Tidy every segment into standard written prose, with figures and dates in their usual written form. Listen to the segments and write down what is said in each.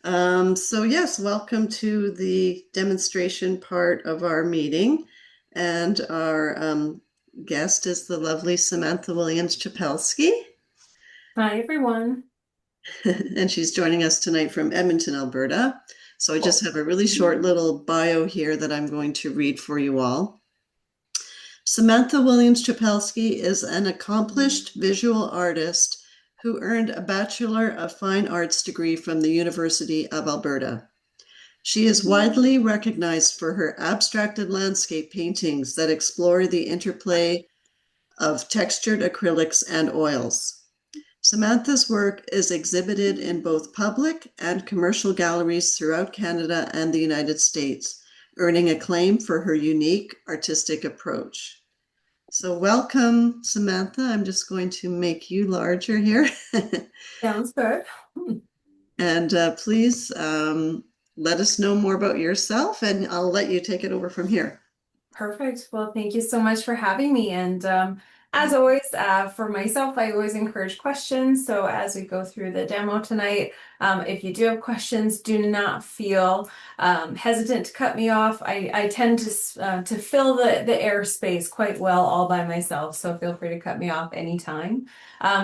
So yes, welcome to the demonstration part of our meeting. And our guest is the lovely Samantha Williams-Chapelsky. Hi, everyone. And she's joining us tonight from Edmonton, Alberta. So I just Cool. have a really short little bio here that I'm going to read for you all. Samantha Williams-Chapelsky is an accomplished visual artist who earned a Bachelor of Fine Arts degree from the University of Alberta. She is widely recognized for her abstracted landscape paintings that explore the interplay of textured acrylics and oils. Samantha's work is exhibited in both public and commercial galleries throughout Canada and the United States, earning acclaim for her unique artistic approach. So welcome, Samantha. I'm just going to make you larger here. Sounds good. And please let us know more about yourself, and I'll let you take it over from here. Perfect. Well, thank you so much for having me. And as always, for myself, I always encourage questions. So as we go through the demo tonight, if you do have questions, do not feel hesitant to cut me off. I tend to fill the airspace quite well all by myself. So feel free to cut me off anytime.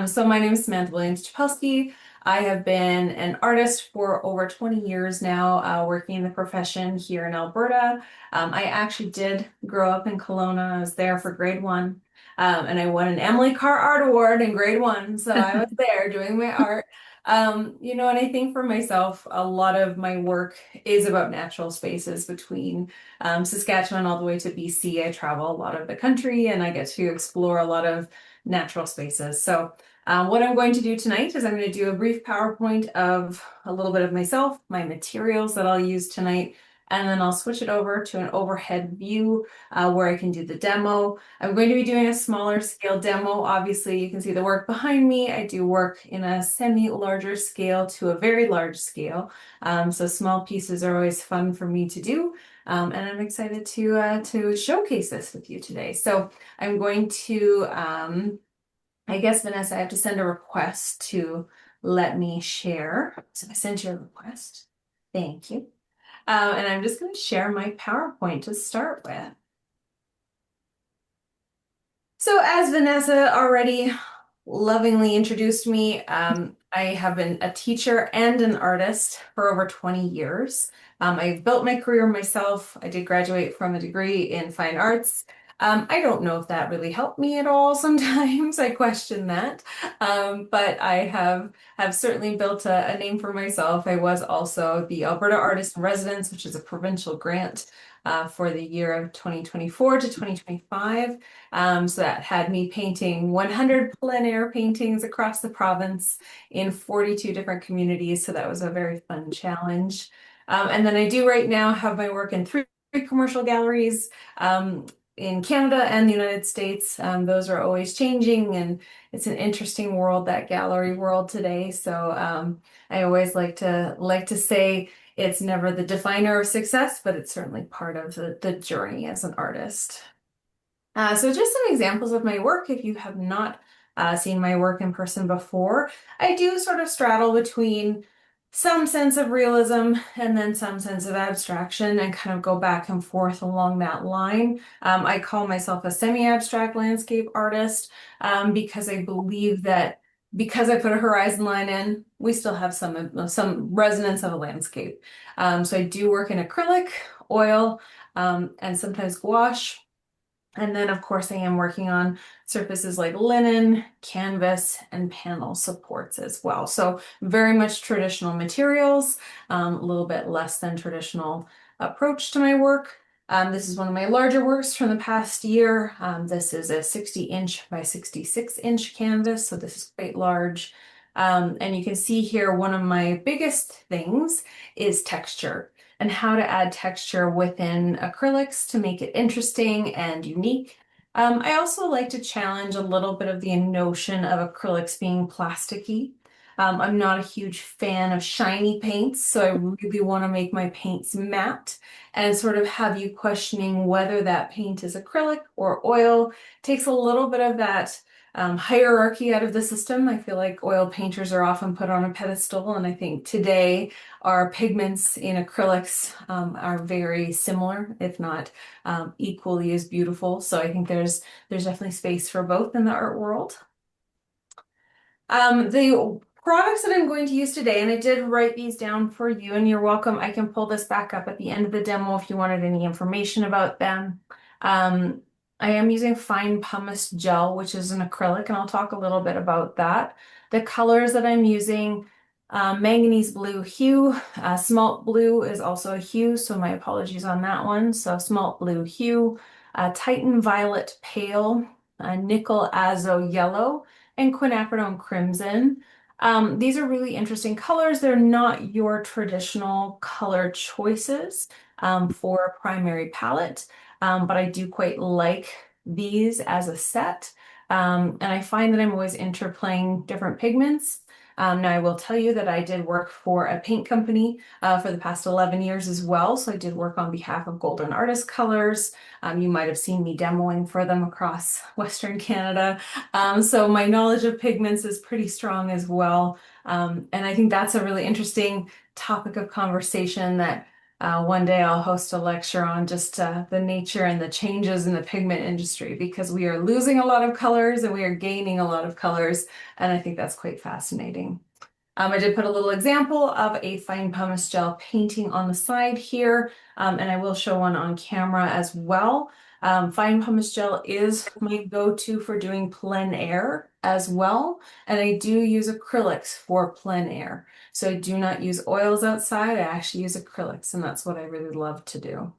So my name is Samantha Williams-Chapelsky. I have been an artist for over 20 years now, working in the profession here in Alberta. I actually did grow up in Kelowna. I was there for grade one. And I won an Emily Carr Art Award in grade one. So I was there doing my art. And I think for myself, a lot of my work is about natural spaces between Saskatchewan all the way to BC. I travel a lot of the country and I get to explore a lot of natural spaces. So what I'm going to do tonight is I'm going to do a brief PowerPoint of a little bit of myself, my materials that I'll use tonight, and then I'll switch it over to an overhead view where I can do the demo. I'm going to be doing a smaller scale demo. Obviously, you can see the work behind me. I do work in a semi-larger scale to a very large scale. So small pieces are always fun for me to do. And I'm excited to showcase this with you today. So I'm going to I guess, Vanessa, I have to send a request to let me share. So I sent you a request. Thank you. And I'm just going to share my PowerPoint to start with. So as Vanessa already lovingly introduced me, I have been a teacher and an artist for over 20 years. I've built my career myself. I did graduate from a degree in fine arts. I don't know if that really helped me at all. Sometimes I question that. But I have certainly built a name for myself. I was also the Alberta Artist in Residence, which is a provincial grant for the year of 2024 to 2025. So that had me painting 100 plein air paintings across the province in 42 different communities. So that was a very fun challenge. And then I do right now have my work in three commercial galleries. In Canada and the United States. Those are always changing, and it's an interesting world, that gallery world today. So I always like to say it's never the definer of success, but it's certainly part of the journey as an artist. So just some examples of my work. If you have not seen my work in person before, I do sort of straddle between some sense of realism and then some sense of abstraction and kind of go back and forth along that line. I call myself a semi-abstract landscape artist because I believe that because I put a horizon line in, we still have some resonance of a landscape. So I do work in acrylic, oil, and sometimes gouache. And then, of course, I am working on surfaces like linen, canvas, and panel supports as well. So very much traditional materials, a little bit less than traditional approach to my work. This is one of my larger works from the past year. This is a 60-inch by 66-inch canvas, so this is quite large. And you can see here, one of my biggest things is texture and how to add texture within acrylics to make it interesting and unique. I also like to challenge a little bit of the notion of acrylics being plasticky. I'm not a huge fan of shiny paints, so I really want to make my paints matte and sort of have you questioning whether that paint is acrylic or oil. Takes a little bit of that hierarchy out of the system. I feel like oil painters are often put on a pedestal, and I think today our pigments in acrylics are very similar, if not equally as beautiful. So I think there's definitely space for both in the art world. The products that I'm going to use today, and I did write these down for you, and you're welcome. I can pull this back up at the end of the demo if you wanted any information about them. I am using fine pumice gel, which is an acrylic, and I'll talk a little bit about that. The colors that I'm using, manganese blue hue, smalt blue is also a hue, so my apologies on that one. So smalt blue hue, Titan violet pale, nickel azo yellow, and quinacridone crimson. These are really interesting colors. They're not your traditional color choices for a primary palette, but I do quite like these as a set. And I find that I'm always interplaying different pigments. Now, I will tell you that I did work for a paint company for the past 11 years as well. So I did work on behalf of Golden Artist Colors. You might have seen me demoing for them across Western Canada. So my knowledge of pigments is pretty strong as well. And I think that's a really interesting topic of conversation that one day I'll host a lecture on just the nature and the changes in the pigment industry, because we are losing a lot of colors and we are gaining a lot of colors. And I think that's quite fascinating. I did put a little example of a fine pumice gel painting on the side here, and I will show one on camera as well. Fine pumice gel is my go-to for doing plein air as well, and I do use acrylics for plein air. So I do not use oils outside, I actually use acrylics, and that's what I really love to do.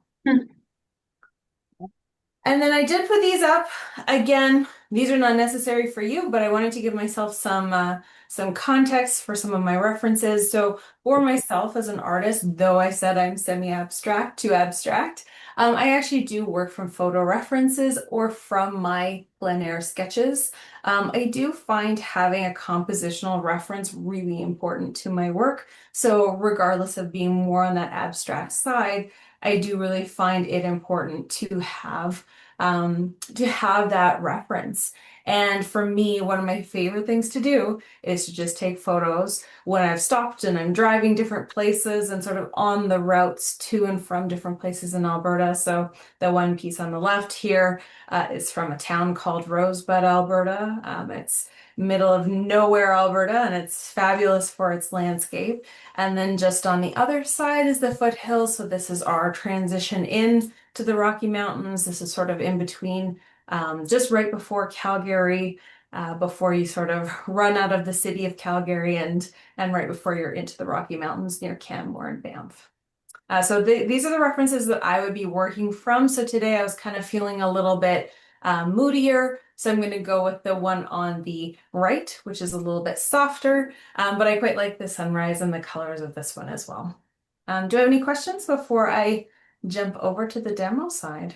And then I did put these up. Again, these are not necessary for you, but I wanted to give myself some context for some of my references. So for myself as an artist, though I said I'm semi-abstract to abstract, I actually do work from photo references or from my plein air sketches. I do find having a compositional reference really important to my work. So regardless of being more on that abstract side, I do really find it important to have that reference. And for me, one of my favorite things to do is to just take photos when I've stopped and I'm driving different places and sort of on the routes to and from different places in Alberta. So the one piece on the left here is from a town called Rosebud, Alberta. It's middle of nowhere, Alberta, and it's fabulous for its landscape. And then just on the other side is the foothills. So this is our transition in to the Rocky Mountains. This is sort of in between, just right before Calgary, before you sort of run out of the city of Calgary and right before you're into the Rocky Mountains near Canmore and Banff. So these are the references that I would be working from. So today I was kind of feeling a little bit moodier. So I'm going to go with the one on the right, which is a little bit softer, but I quite like the sunrise and the colors of this one as well. Do I have any questions before I jump over to the demo side?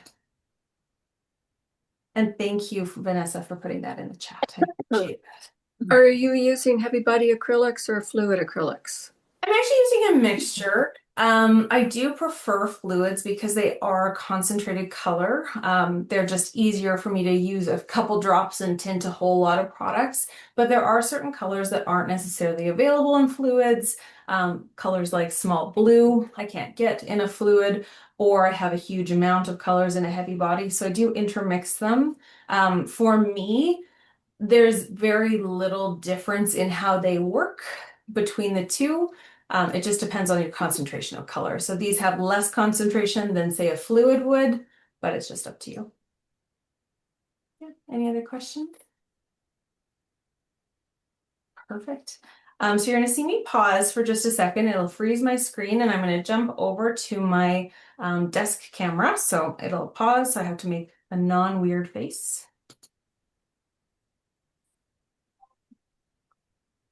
And thank you, Vanessa, for putting that in the chat. I appreciate that. Are you using heavy body acrylics or fluid acrylics? I'm actually using a mixture. I do prefer fluids because they are concentrated color. They're just easier for me to use a couple drops and tint a whole lot of products. But there are certain colors that aren't necessarily available in fluids. Colors like smalt blue, I can't get in a fluid, or I have a huge amount of colors in a heavy body. So I do intermix them. For me, there's very little difference in how they work between the two. It just depends on your concentration of color. So these have less concentration than, say, a fluid would, but it's just up to you. Yeah. Any other questions? Perfect. So you're going to see me pause for just a second. It'll freeze my screen, and I'm going to jump over to my desk camera. So it'll pause. So I have to make a non-weird face.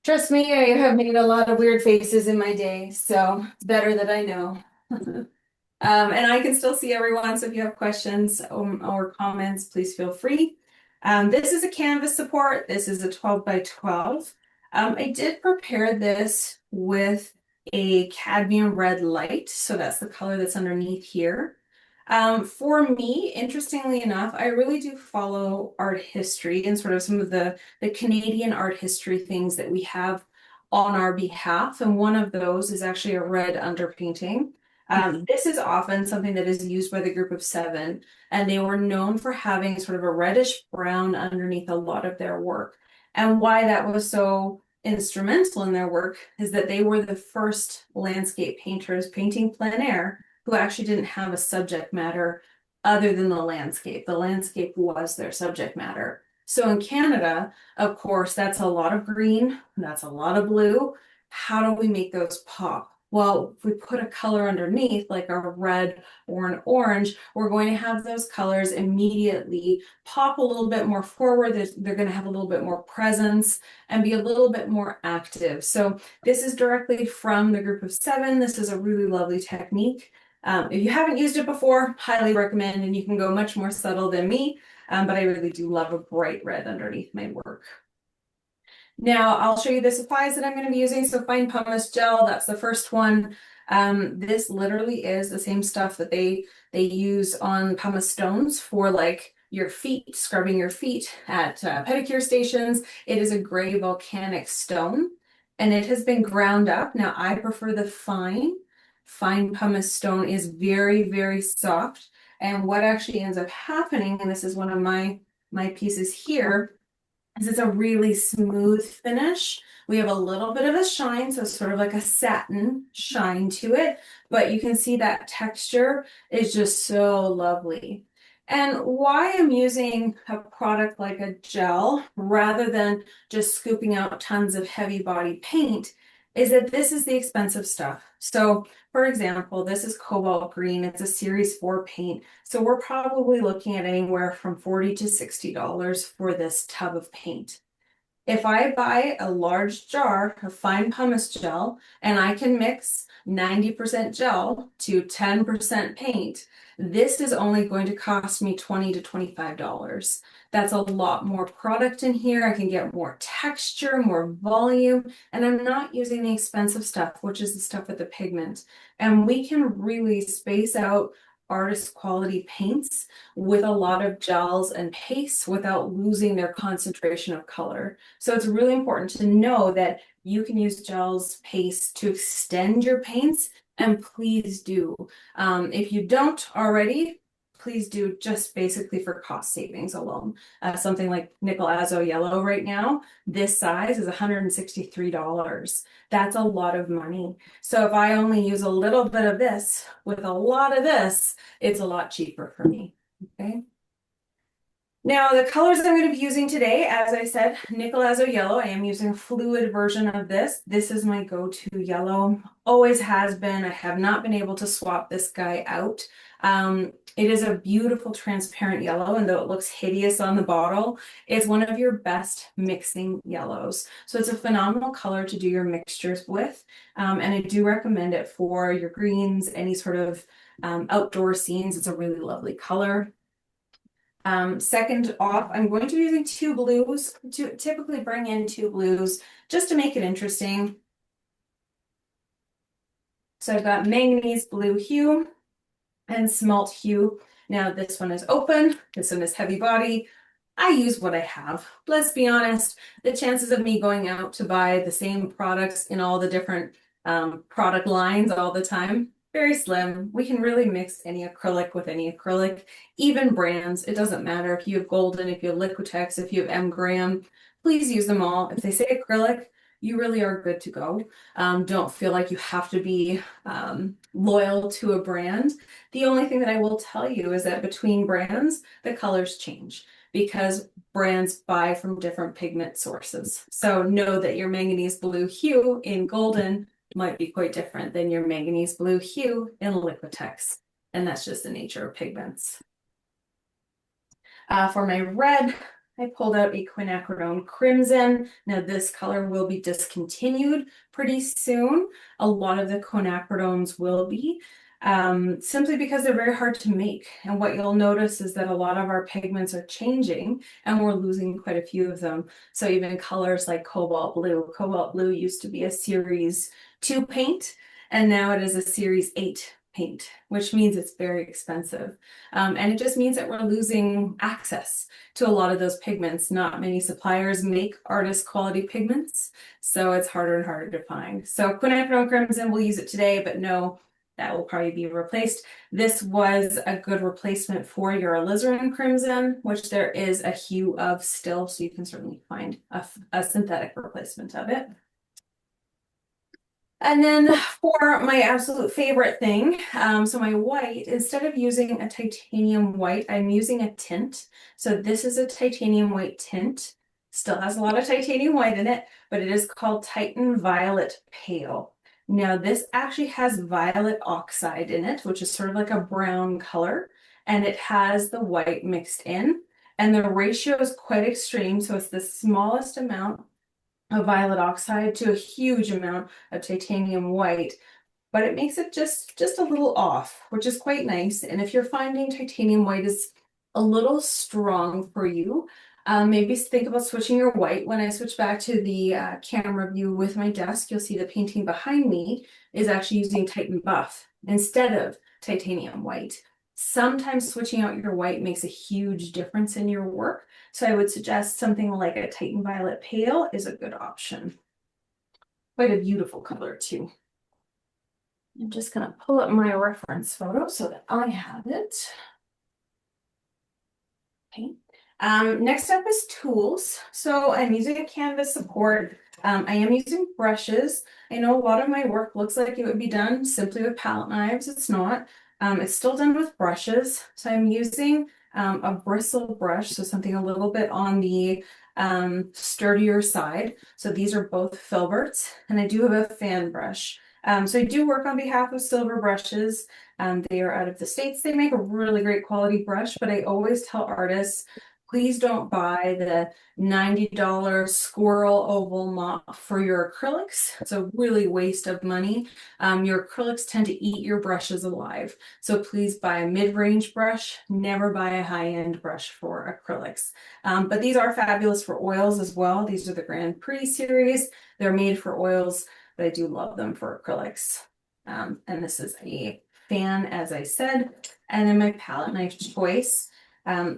Trust me, I have made a lot of weird faces in my day, so it's better that I know. And I can still see everyone, so if you have questions or comments, please feel free. This is a canvas support. This is a 12 by 12. I did prepare this with a cadmium red light, so that's the color that's underneath here. For me, interestingly enough, I really do follow art history and sort of some of the Canadian art history things that we have on our behalf. And one of those is actually a red underpainting. This is often something that is used by the group of seven, and they were known for having sort of a reddish brown underneath a lot of their work. And why that was so instrumental in their work is that they were the first landscape painters painting plein air who actually didn't have a subject matter other than the landscape. The landscape was their subject matter. So in Canada, of course, that's a lot of green, that's a lot of blue. How do we make those pop? Well, if we put a color underneath, like a red or an orange, we're going to have those colors immediately pop a little bit more forward. They're going to have a little bit more presence and be a little bit more active. So this is directly from the group of seven. This is a really lovely technique. If you haven't used it before, highly recommend, and you can go much more subtle than me, but I really do love a bright red underneath my work. Now I'll show you the supplies that I'm going to be using. So fine pumice gel, that's the first one. This literally is the same stuff that they use on pumice stones for like your feet, scrubbing your feet at pedicure stations. It is a gray volcanic stone and it has been ground up. Now I prefer the fine pumice stone is very, very soft. And what actually ends up happening, and this is one of my pieces here, is it's a really smooth finish. We have a little bit of a shine, so it's sort of like a satin shine to it, but you can see that texture is just so lovely. And why I'm using a product like a gel rather than just scooping out tons of heavy body paint is that this is the expensive stuff. So for example, this is cobalt green. It's a series 4 paint. So we're probably looking at anywhere from $40 to $60 for this tub of paint. If I buy a large jar of fine pumice gel and I can mix 90% gel to 10% paint, this is only going to cost me $20 to $25. That's a lot more product in here. I can get more texture, more volume, and I'm not using the expensive stuff, which is the stuff with the pigment. And we can really space out artist quality paints with a lot of gels and pastes without losing their concentration of color. So it's really important to know that you can use gels, pastes to extend your paints, and please do. If you don't already, please do, just basically for cost savings alone. Something like nickel azo yellow right now, this size is $163. That's a lot of money. So if I only use a little bit of this with a lot of this, it's a lot cheaper for me, okay? Now, the colors that I'm going to be using today, as I said, nickel azo yellow. I am using a fluid version of this. This is my go-to yellow. Always has been. I have not been able to swap this guy out. It is a beautiful transparent yellow, and though it looks hideous on the bottle, it's one of your best mixing yellows. So it's a phenomenal color to do your mixtures with, and I do recommend it for your greens, any sort of outdoor scenes. It's a really lovely color. Second off, I'm going to be using 2 blues, to typically bring in 2 blues just to make it interesting. So I've got manganese blue hue and smalt hue. Now this one is open, this one is heavy body. I use what I have. Let's be honest, the chances of me going out to buy the same products in all the different product lines all the time, very slim. We can really mix any acrylic with any acrylic, even brands. It doesn't matter if you have Golden, if you have Liquitex, if you have M. Graham, please use them all. If they say acrylic, you really are good to go. Don't feel like you have to be loyal to a brand. The only thing that I will tell you is that between brands, the colors change because brands buy from different pigment sources. So know that your manganese blue hue in Golden might be quite different than your manganese blue hue in Liquitex. And that's just the nature of pigments. For my red, I pulled out a quinacridone crimson. Now this color will be discontinued pretty soon. A lot of the quinacridones will be, simply because they're very hard to make. And what you'll notice is that a lot of our pigments are changing and we're losing quite a few of them. So even colors like cobalt blue used to be a series 2 paint, and now it is a series 8 paint, which means it's very expensive. And it just means that we're losing access to a lot of those pigments. Not many suppliers make artist quality pigments, so it's harder and harder to find. So quinacridone crimson, we'll use it today, but no, that will probably be replaced. This was a good replacement for your alizarin crimson, which there is a hue of still, so you can certainly find a synthetic replacement of it. And then for my absolute favorite thing, so my white, instead of using a titanium white, I'm using a tint. So this is a titanium white tint. Still has a lot of titanium white in it, but it is called Titan Violet Pale. Now this actually has violet oxide in it, which is sort of like a brown color, and it has the white mixed in. And the ratio is quite extreme, so it's the smallest amount of violet oxide to a huge amount of titanium white, but it makes it just a little off, which is quite nice. And if you're finding titanium white is a little strong for you, maybe think about switching your white. When I switch back to the camera view with my desk, you'll see the painting behind me is actually using Titan Buff instead of titanium white. Sometimes switching out your white makes a huge difference in your work. So I would suggest something like a Titan Violet Pale is a good option. Quite a beautiful color too. I'm just gonna pull up my reference photo so that I have it. Okay. Next up is tools. So I'm using a canvas support. I am using brushes. I know a lot of my work looks like it would be done simply with palette knives. It's not. It's still done with brushes. So I'm using a bristle brush, so something a little bit on the sturdier side. So these are both filberts, and I do have a fan brush. So I do work on behalf of Silver Brushes. They are out of the States. They make a really great quality brush, but I always tell artists, please don't buy the $90 squirrel oval mop for your acrylics. It's a really waste of money. Your acrylics tend to eat your brushes alive. So please buy a mid-range brush, never buy a high-end brush for acrylics. But these are fabulous for oils as well. These are the Grand Prix series. They're made for oils, but I do love them for acrylics. And this is a fan, as I said. And then my palette knife choice.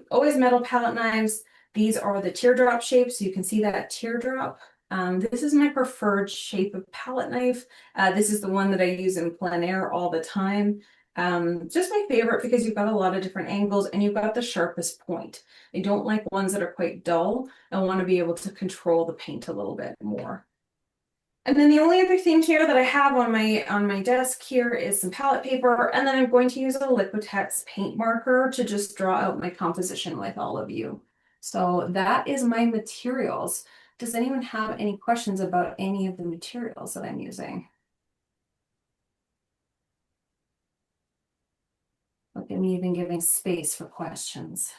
Always metal palette knives. These are the teardrop shape, so you can see that teardrop. This is my preferred shape of palette knife. This is the one that I use in plein air all the time. Just my favorite because you've got a lot of different angles and you've got the sharpest point. I don't like ones that are quite dull. I want to be able to control the paint a little bit more. And then the only other thing here that I have on my desk here is some palette paper, and then I'm going to use a Liquitex paint marker to just draw out my composition with all of you. So that is my materials. Does anyone have any questions about any of the materials that I'm using? Look at me even giving space for questions.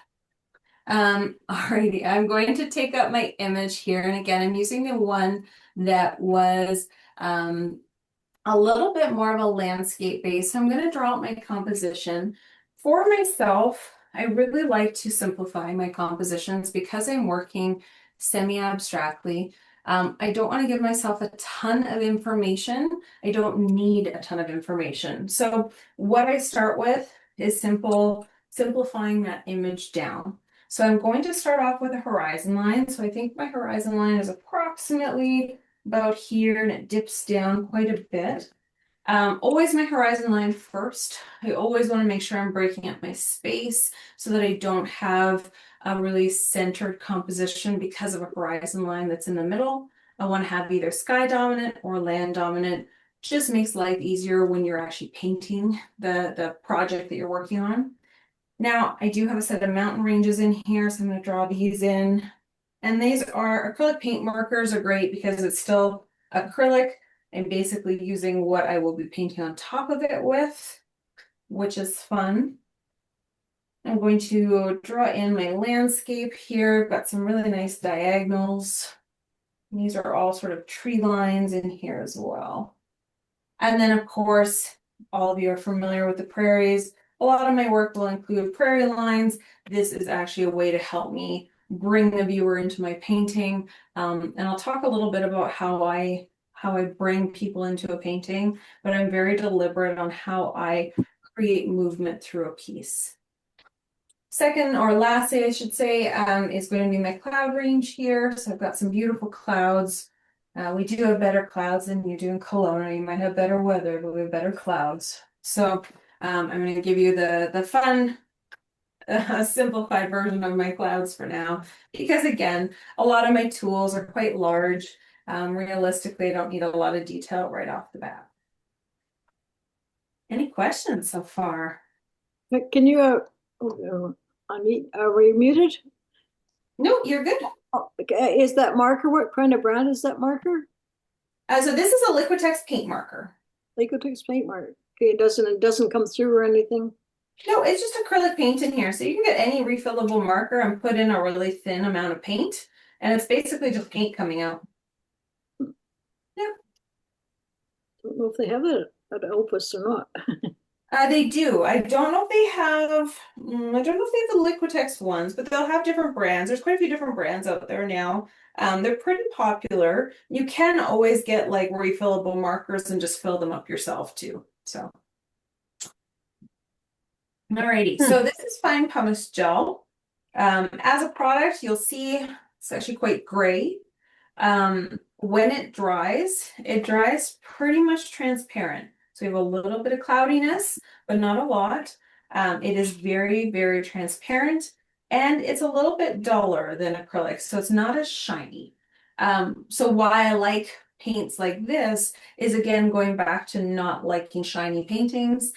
Alrighty, I'm going to take up my image here. And again, I'm using the one that was a little bit more of a landscape base. So I'm going to draw out my composition. For myself, I really like to simplify my compositions because I'm working semi-abstractly. I don't want to give myself a ton of information. I don't need a ton of information. So what I start with is simplifying that image down. So I'm going to start off with a horizon line. So I think my horizon line is approximately about here and it dips down quite a bit. Always my horizon line first. I always want to make sure I'm breaking up my space so that I don't have a really centered composition because of a horizon line that's in the middle. I want to have either sky dominant or land dominant. Just makes life easier when you're actually painting the project that you're working on. Now, I do have a set of mountain ranges in here, so I'm going to draw these in. And these are acrylic paint markers are great because it's still acrylic. I'm basically using what I will be painting on top of it with, which is fun. I'm going to draw in my landscape here. I've got some really nice diagonals. These are all sort of tree lines in here as well. And then, of course, all of you are familiar with the prairies. A lot of my work will include prairie lines. This is actually a way to help me bring the viewer into my painting. And I'll talk a little bit about how I bring people into a painting, but I'm very deliberate on how I create movement through a piece. Second or lastly, I should say, is going to be my cloud range here. So I've got some beautiful clouds. We do have better clouds than you do in Kelowna. You might have better weather, but we have better clouds. So I'm going to give you the fun, simplified version of my clouds for now. Because again, a lot of my tools are quite large. Realistically, I don't need a lot of detail right off the bat. Any questions so far? Can you unmute? Are we muted? No, you're good. Oh, okay. Is that marker, what kind of brand is that marker? So this is a Liquitex paint marker. Liquitex paint marker. Okay, it doesn't come through or anything. No, it's just acrylic paint in here. So you can get any refillable marker and put in a really thin amount of paint. And it's basically just paint coming out. Yeah. Don't know if they have it at Opus or not. They do. I don't know if they have, I don't know if they have the Liquitex ones, but they'll have different brands. There's quite a few different brands out there now. They're pretty popular. You can always get like refillable markers and just fill them up yourself too. So. Alrighty, so this is fine pumice gel. As a product, you'll see it's actually quite gray. When it dries pretty much transparent. So we have a little bit of cloudiness, but not a lot. It is very, very transparent, and it's a little bit duller than acrylic, so it's not as shiny. So why I like paints like this is, again, going back to not liking shiny paintings.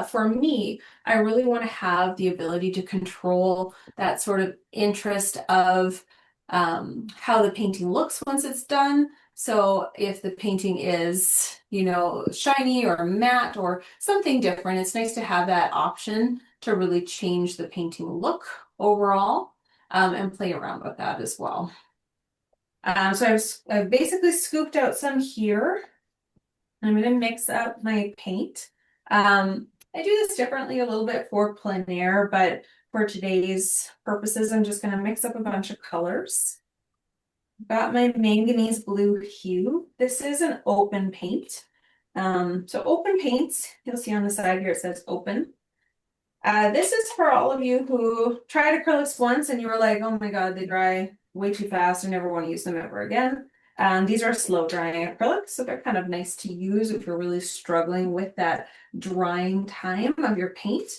For me, I really want to have the ability to control that sort of interest of how the painting looks once it's done. So if the painting is, shiny or matte or something different, it's nice to have that option to really change the painting look overall, and play around with that as well. So I've basically scooped out some here. I'm going to mix up my paint. I do this differently a little bit for plein air, but for today's purposes, I'm just going to mix up a bunch of colors. Got my manganese blue hue. This is an open paint. So open paints, you'll see on the side here it says open. This is for all of you who tried acrylics once and you were like, oh my God, they dry way too fast. I never want to use them ever again. These are slow drying acrylics, so they're kind of nice to use if you're really struggling with that drying time of your paint.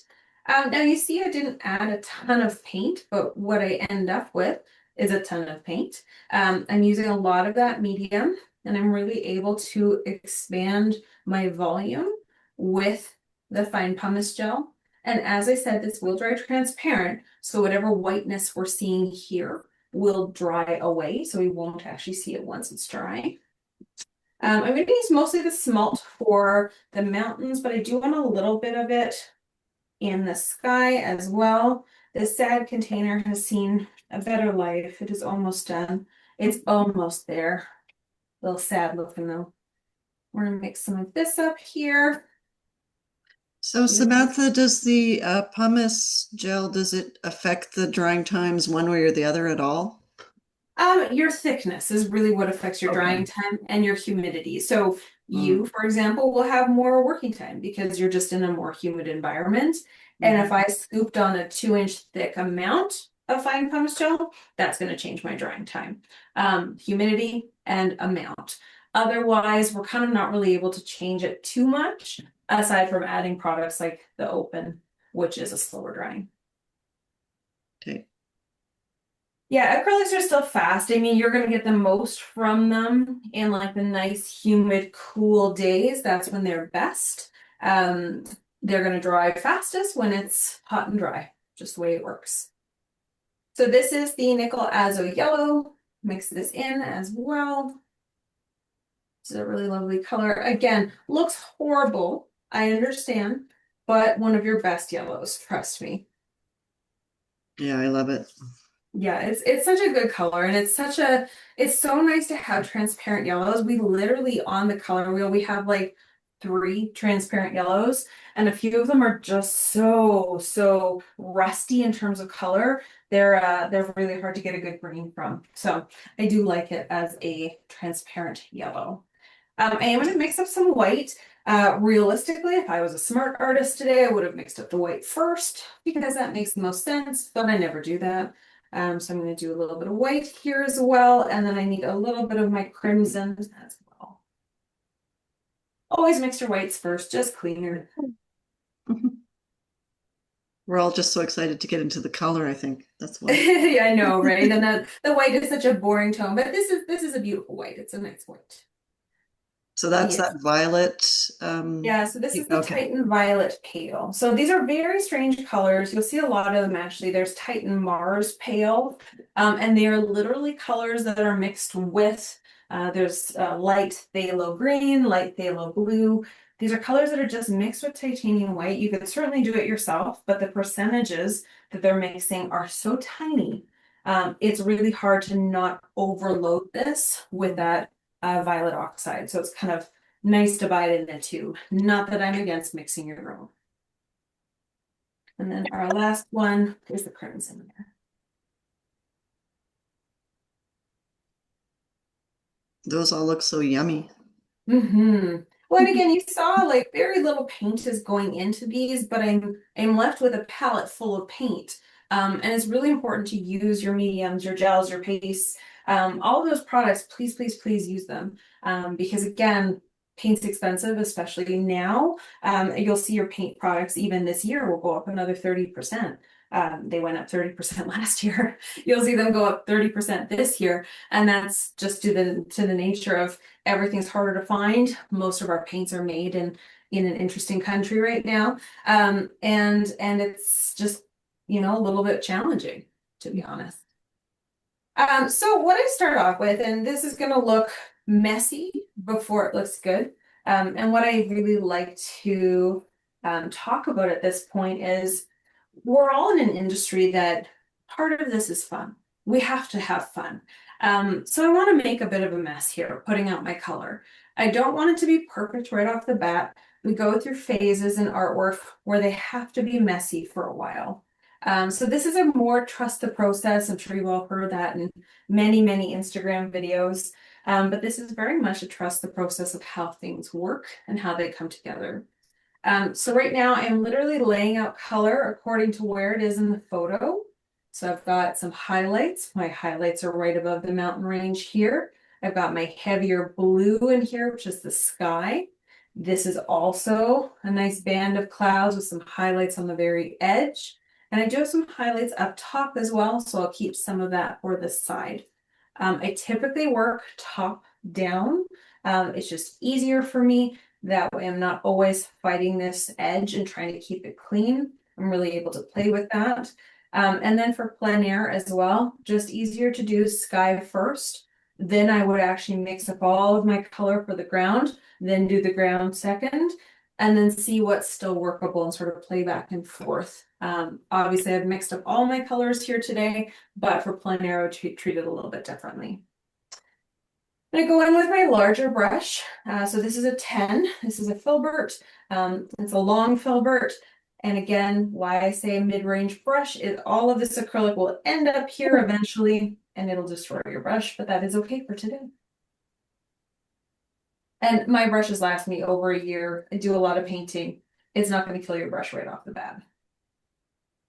Now you see I didn't add a ton of paint, but what I end up with is a ton of paint. I'm using a lot of that medium, and I'm really able to expand my volume with the fine pumice gel. And as I said, this will dry transparent, so whatever whiteness we're seeing here will dry away, so we won't actually see it once it's dry. I'm going to use mostly the smalt for the mountains, but I do want a little bit of it in the sky as well. This sad container has seen a better life. It is almost done. It's almost there. A little sad looking though. We're going to mix some of this up here. So Samantha, does the pumice gel, does it affect the drying times one way or the other at all? Your thickness is really what affects your drying time, and your humidity. So you, for example, will have more working time because you're just in a more humid environment. And if I scooped on a 2-inch thick amount of fine pumice gel, that's going to change my drying time. Humidity and amount. Otherwise, we're kind of not really able to change it too much, aside from adding products like the open, which is a slower drying. Okay. Yeah, acrylics are still fast. I mean, you're going to get the most from them in like the nice, humid, cool days. That's when they're best. They're going to dry fastest when it's hot and dry, just the way it works. So this is the nickel azo yellow. Mix this in as well. This is a really lovely color. Again, looks horrible, I understand, but one of your best yellows, trust me. Yeah, I love it. Yeah, it's such a good color, and it's so nice to have transparent yellows. We literally, on the color wheel, we have like 3 transparent yellows, and a few of them are just so rusty in terms of color. They're really hard to get a good green from. So I do like it as a transparent yellow. I am going to mix up some white. Realistically, if I was a smart artist today, I would have mixed up the white first because that makes the most sense, but I never do that. So I'm going to do a little bit of white here as well, and then I need a little bit of my crimson as well. Always mix your whites first, just cleaner. We're all just so excited to get into the color, I think. That's why. Yeah, I know, right? And the white is such a boring tone, but this is a beautiful white. It's a nice white. So that's Yes. that violet. Yeah, so this is the Okay. Titan Violet Pale. So these are very strange colors. You'll see a lot of them actually. There's Titan Mars Pale, and they are literally colors that are mixed with, there's light phthalo green, light phthalo blue. These are colors that are just mixed with titanium white. You could certainly do it yourself, but the percentages that they're mixing are so tiny. It's really hard to not overload this with that violet oxide. So it's kind of nice to buy it in the two. Not that I'm against mixing your own. And then our last one is the crimson there. Those all look so yummy. Well, and again, you saw like very little paint is going into these, but I'm left with a palette full of paint. And it's really important to use your mediums, your gels, your pastes, all of those products. Please, please, please use them because again, paint's expensive, especially now. You'll see your paint products even this year will go up another 30%. They went up 30% last year. You'll see them go up 30% this year, and that's just to the nature of everything's harder to find. Most of our paints are made in an interesting country right now, and it's just a little bit challenging, to be honest. So what I start off with, and this is going to look messy before it looks good, and what I really like to talk about at this point is we're all in an industry that part of this is fun. We have to have fun. So I want to make a bit of a mess here, putting out my color. I don't want it to be perfect right off the bat. We go through phases in artwork where they have to be messy for a while. So this is a more trust the process. I'm sure you've all heard that in many, many Instagram videos. But this is very much a trust the process of how things work and how they come together. So right now I'm literally laying out color according to where it is in the photo. So I've got some highlights. My highlights are right above the mountain range here. I've got my heavier blue in here, which is the sky. This is also a nice band of clouds with some highlights on the very edge. And I do have some highlights up top as well, so I'll keep some of that for this side. I typically work top down. It's just easier for me. That way I'm not always fighting this edge and trying to keep it clean. I'm really able to play with that. And then for plein air as well, just easier to do sky first. Then I would actually mix up all of my color for the ground, then do the ground second, and then see what's still workable and sort of play back and forth. Obviously I've mixed up all my colors here today, but for plein air I would treat it a little bit differently. I'm gonna go in with my larger brush. So this is a 10. This is a filbert. It's a long filbert. And again, why I say a mid-range brush is all of this acrylic will end up here eventually, and it'll destroy your brush, but that is okay for today. And my brushes last me over a year. I do a lot of painting. It's not going to kill your brush right off the bat.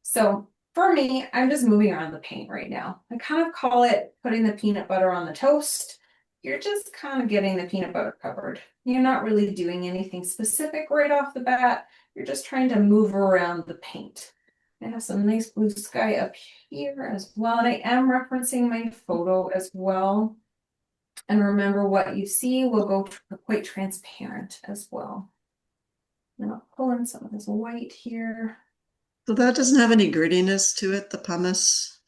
So for me, I'm just moving around the paint right now. I kind of call it putting the peanut butter on the toast. You're just kind of getting the peanut butter covered. You're not really doing anything specific right off the bat. You're just trying to move around the paint. I have some nice blue sky up here as well. And I am referencing my photo as well. And remember, what you see will go quite transparent as well. And I'll pull in some of this white here. So that doesn't have any grittiness to it, the pumice.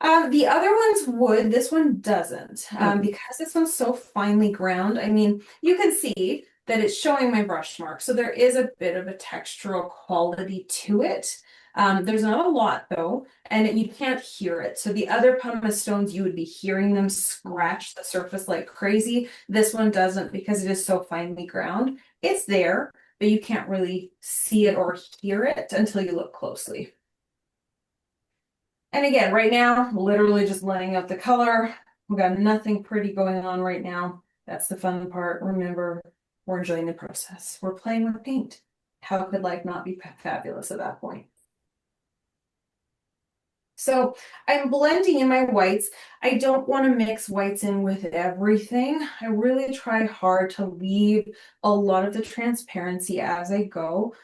The other ones would, this one doesn't. Okay. Because this one's so finely ground, I mean, you can see that it's showing my brush mark. So there is a bit of a textural quality to it. There's not a lot though, and you can't hear it. So the other pumice stones, you would be hearing them scratch the surface like crazy. This one doesn't because it is so finely ground. It's there, but you can't really see it or hear it until you look closely. And again, right now, literally just laying out the color. We've got nothing pretty going on right now. That's the fun part. Remember, we're enjoying the process. We're playing with paint. How could life not be fabulous at that point? So I'm blending in my whites. I don't want to mix whites in with everything. I really try hard to leave a lot of the transparency as I go.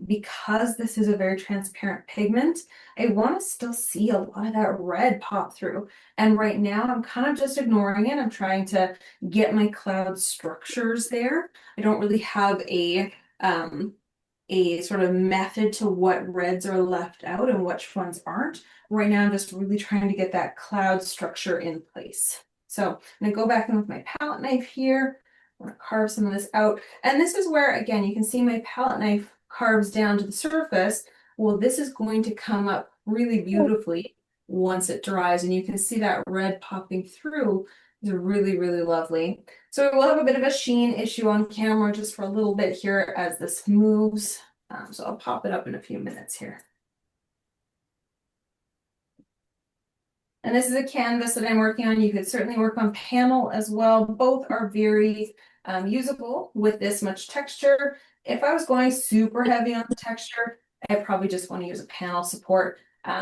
Because this is a very transparent pigment, I want to still see a lot of that red pop through. And right now I'm kind of just ignoring it. I'm trying to get my cloud structures there. I don't really have a sort of method to what reds are left out and which ones aren't. Right now, I'm just really trying to get that cloud structure in place. So I'm gonna go back in with my palette knife here. I'm gonna carve some of this out. And this is where, again, you can see my palette knife carves down to the surface. Well, this is going to come up really beautifully once it dries. And you can see that red popping through is really, really lovely. So we'll have a bit of a sheen issue on camera just for a little bit here as this moves. So I'll pop it up in a few minutes here. And this is a canvas that I'm working on. You could certainly work on panel as well. Both are very usable with this much texture. If I was going super heavy on the texture, I probably just want to use a panel support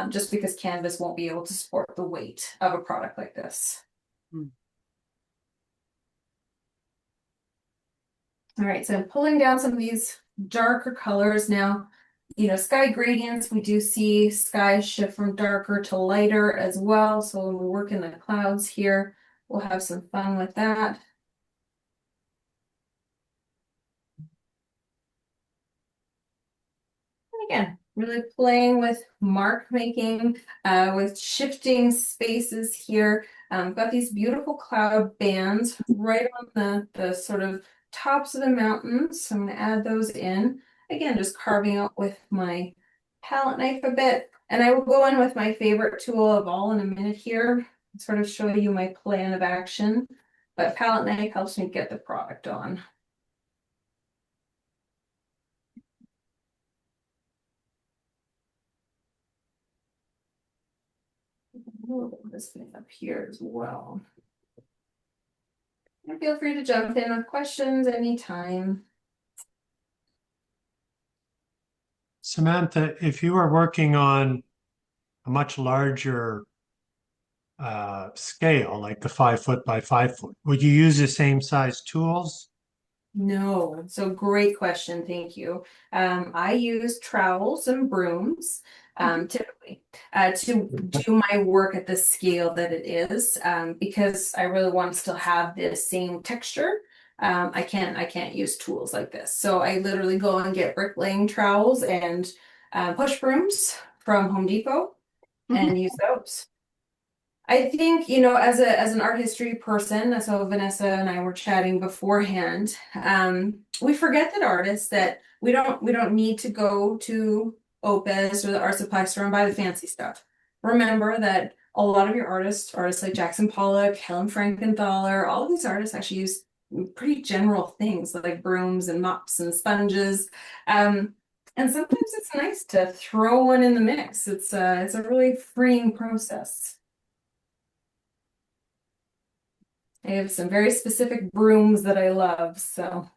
just because canvas won't be able to support the weight of a product like this. All right, so I'm pulling down some of these darker colors now. You know, sky gradients, we do see skies shift from darker to lighter as well. So when we work in the clouds here, we'll have some fun with that. And again, really playing with mark making, with shifting spaces here. Got these beautiful cloud bands right on the sort of tops of the mountains. So I'm going to add those in. Again, just carving out with my palette knife a bit. And I will go in with my favorite tool of all in a minute here, sort of show you my plan of action. But palette knife helps me get the product on. A little bit of this thing up here as well. And feel free to jump in with questions anytime. Samantha, if you were working on a much larger scale, like the 5 foot by 5 foot, would you use the same size tools? No, so great question. Thank you. I use trowels and brooms typically to do my work at the scale that it is because I really want to still have the same texture. I can't use tools like this. So I literally go and get bricklaying trowels and push brooms from Home Depot and use those. I think, you know, as an art history person, so Vanessa and I were chatting beforehand, we forget that artists that we don't need to go to Opus or the art supply store and buy the fancy stuff. Remember that a lot of your artists like Jackson Pollock, Helen Frankenthaler, all of these artists actually use pretty general things like brooms and mops and sponges. And sometimes it's nice to throw one in the mix. It's a really freeing process. I have some very specific brooms that I love, so.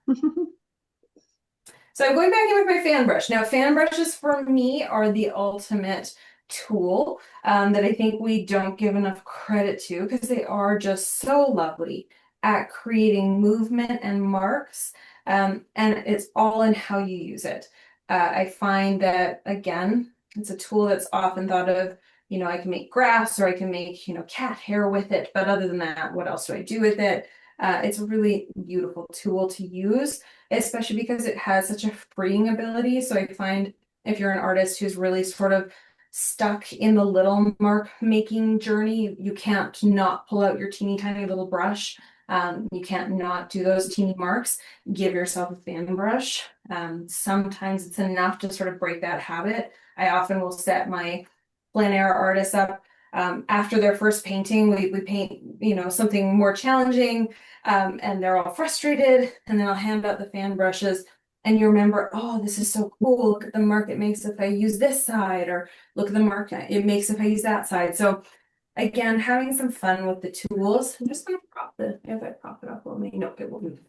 So I'm going back in with my fan brush. Now, fan brushes for me are the ultimate tool that I think we don't give enough credit to because they are just so lovely at creating movement and marks. And it's all in how you use it. I find that, again, it's a tool that's often thought of, you know, I can make grass or I can make, you know, cat hair with it. But other than that, what else do I do with it? It's a really beautiful tool to use, especially because it has such a freeing ability. So I find if you're an artist who's really sort of stuck in the little mark making journey, you can't not pull out your teeny tiny little brush. You can't not do those teeny marks. Give yourself a fan brush. Sometimes it's enough to sort of break that habit. I often will set my plein air artists up after their first painting. We paint, you know, something more challenging, and they're all frustrated. And then I'll hand out the fan brushes, and you remember, oh, this is so cool. Look at the mark it makes if I use this side, or look at the mark it makes if I use that side. So again, having some fun with the tools. I'm just going to prop it up. Will me? No, it will move.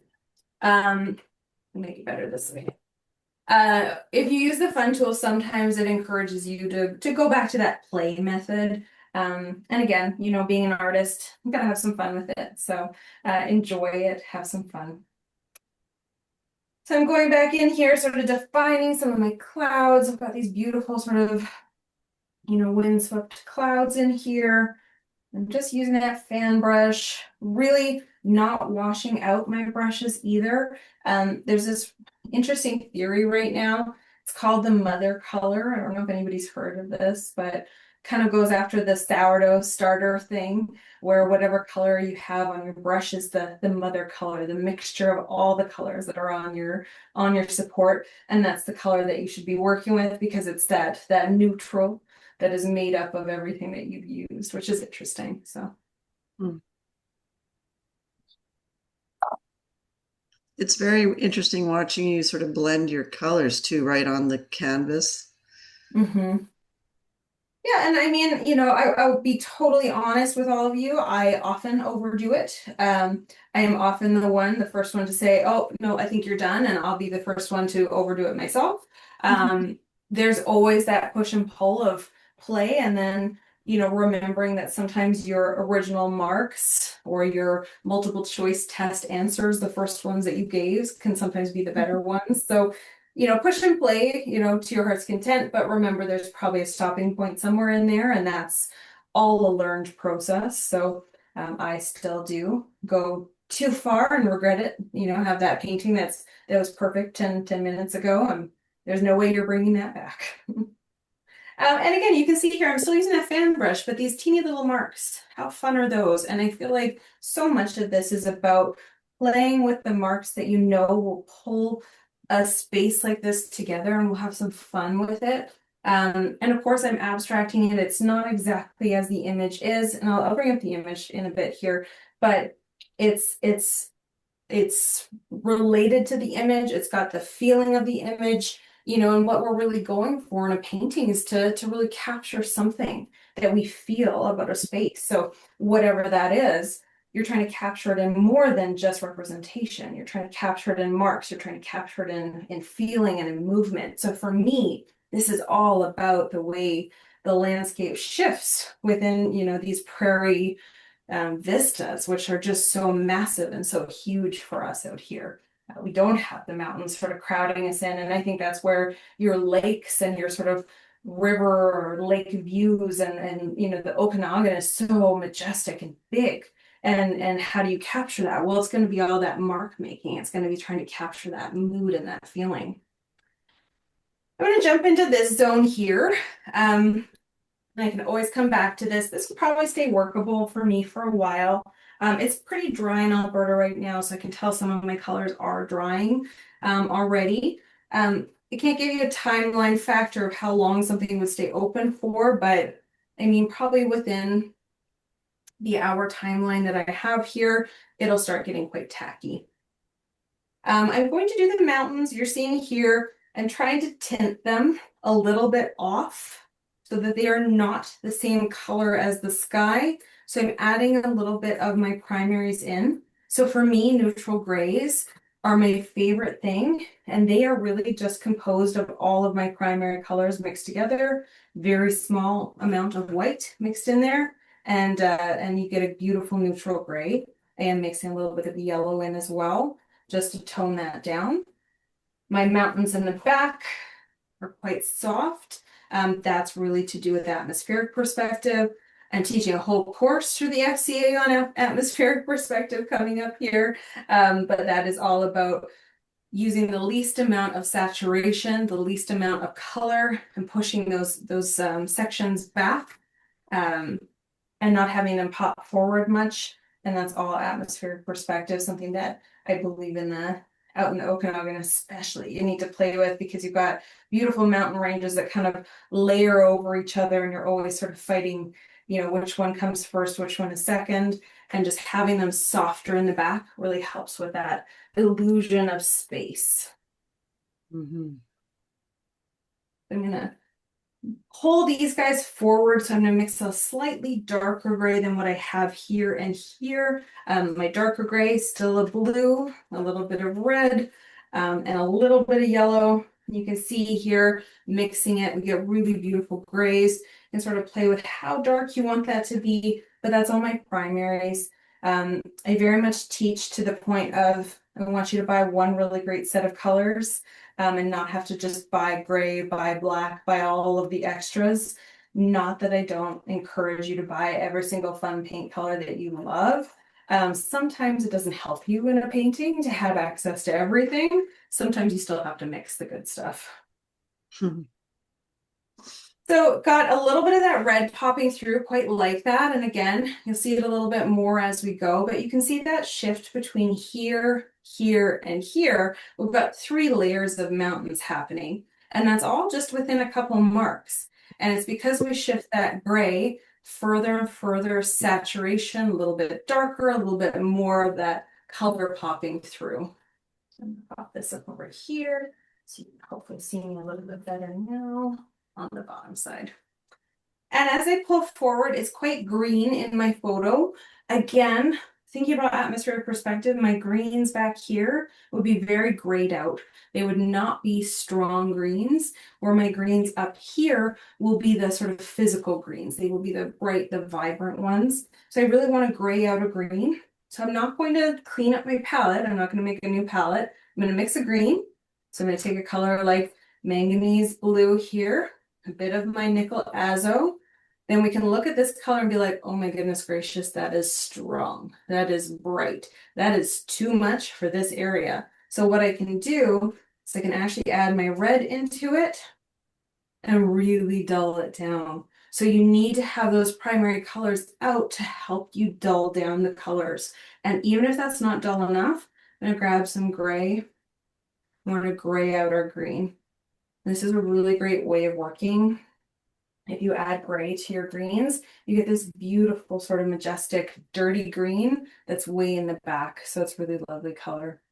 Make it better this way. If you use the fun tool, sometimes it encourages you to go back to that play method. And again, you know, being an artist, you gotta have some fun with it. So enjoy it, have some fun. So I'm going back in here, sort of defining some of my clouds. I've got these beautiful sort of, you know, windswept clouds in here. I'm just using that fan brush, really not washing out my brushes either. There's this interesting theory right now. It's called the mother color. I don't know if anybody's heard of this, but kind of goes after the sourdough starter thing, where whatever color you have on your brush is the mother color, the mixture of all the colors that are on your support, and that's the color that you should be working with, because it's that neutral that is made up of everything that you've used, which is interesting. So It's very interesting watching you sort of blend your colors too, right on the canvas. Yeah, and I mean, you know, I would be totally honest with all of you. I often overdo it. I am often the first one to say, oh, no, I think you're done. And I'll be the first one to overdo it myself. There's always that push and pull of play. And then, you know, remembering that sometimes your original marks or your multiple choice test answers, the first ones that you gave, can sometimes be the better ones. So you know, push and play, you know, to your heart's content, but remember there's probably a stopping point somewhere in there, and that's all a learned process. So I still do go too far and regret it, you know, have that painting that was perfect 10 minutes ago, and there's no way you're bringing that back. And again, you can see here, I'm still using that fan brush, but these teeny little marks, how fun are those? And I feel like so much of this is about playing with the marks that you know will pull a space like this together, and we'll have some fun with it. And of course, I'm abstracting it. It's not exactly as the image is, and I'll bring up the image in a bit here, but it's related to the image. It's got the feeling of the image, you know, and what we're really going for in a painting is to really capture something that we feel about a space. So whatever that is, you're trying to capture it in more than just representation. You're trying to capture it in marks. You're trying to capture it in feeling and in movement. So for me, this is all about the way the landscape shifts within, you know, these prairie vistas, which are just so massive and so huge for us out here. We don't have the mountains sort of crowding us in, and I think that's where your lakes and your sort of river or lake views and you know, the Okanagan is so majestic and big. And how do you capture that? Well, it's going to be all that mark making. It's going to be trying to capture that mood and that feeling. I'm going to jump into this zone here. I can always come back to this. This will probably stay workable for me for a while. It's pretty dry in Alberta right now, so I can tell some of my colors are drying already. I can't give you a timeline factor of how long something would stay open for, but I mean, probably within the hour timeline that I have here, it'll start getting quite tacky. I'm going to do the mountains you're seeing here and trying to tint them a little bit off so that they are not the same color as the sky. So I'm adding a little bit of my primaries in. So for me, neutral grays are my favorite thing, and they are really just composed of all of my primary colors mixed together, very small amount of white mixed in there, and you get a beautiful neutral gray. I am mixing a little bit of the yellow in as well, just to tone that down. My mountains in the back are quite soft. That's really to do with atmospheric perspective. I'm teaching a whole course through the FCA on atmospheric perspective coming up here, but that is all about using the least amount of saturation, the least amount of color, and pushing those sections back, and not having them pop forward much. And that's all atmospheric perspective, something that I believe out in the Okanagan especially, you need to play with, because you've got beautiful mountain ranges that kind of layer over each other, and you're always sort of fighting, you know, which one comes first, which one is second, and just having them softer in the back really helps with that illusion of space. I'm gonna pull these guys forward. So I'm going to mix a slightly darker gray than what I have here and here. My darker gray, still a blue, a little bit of red, and a little bit of yellow. You can see here, mixing it, we get really beautiful grays. You can sort of play with how dark you want that to be, but that's all my primaries. I very much teach to the point of, I want you to buy one really great set of colors. And not have to just buy gray, buy black, buy all of the extras. Not that I don't encourage you to buy every single fun paint color that you love. Sometimes it doesn't help you in a painting to have access to everything. Sometimes you still have to mix the good stuff. So got a little bit of that red popping through, quite like that. And again, you'll see it a little bit more as we go, but you can see that shift between here, here, and here. We've got 3 layers of mountains happening, and that's all just within a couple marks. And it's because we shift that gray further and further, saturation, a little bit darker, a little bit more of that color popping through. So I'm gonna pop this up over here, so you can hopefully see me a little bit better now on the bottom side. And as I pull forward, it's quite green in my photo. Again, thinking about atmospheric perspective, my greens back here would be very grayed out. They would not be strong greens, where my greens up here will be the sort of physical greens. They will be the bright, the vibrant ones. So I really want to gray out a green. So I'm not going to clean up my palette. I'm not going to make a new palette. I'm going to mix a green. So I'm going to take a color like manganese blue here, a bit of my nickel azo. Then we can look at this color and be like, oh my goodness gracious, that is strong. That is bright. That is too much for this area. So what I can do is I can actually add my red into it and really dull it down. So you need to have those primary colors out to help you dull down the colors. And even if that's not dull enough, I'm gonna grab some gray. We're gonna gray out our green. This is a really great way of working. If you add gray to your greens, you get this beautiful sort of majestic, dirty green that's way in the back. So it's really lovely color.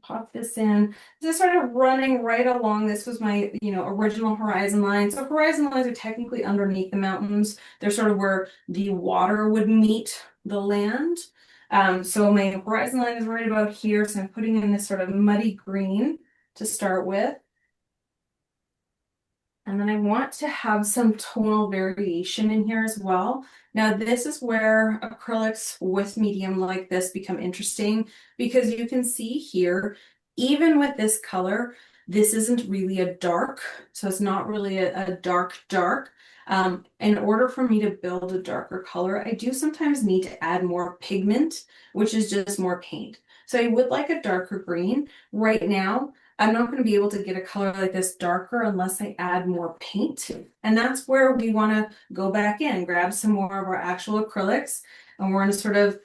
Pop this in. Just sort of running right along. This was my, original horizon line. So horizon lines are technically underneath the mountains. They're sort of where the water would meet the land. So my horizon line is right about here. So I'm putting in this sort of muddy green to start with. And then I want to have some tonal variation in here as well. Now, this is where acrylics with medium like this become interesting, because you can see here, even with this color, this isn't really a dark. So it's not really a dark. In order for me to build a darker color, I do sometimes need to add more pigment, which is just more paint. So I would like a darker green. Right now, I'm not going to be able to get a color like this darker unless I add more paint. And that's where we want to go back in, grab some more of our actual acrylics, and we're going to sort of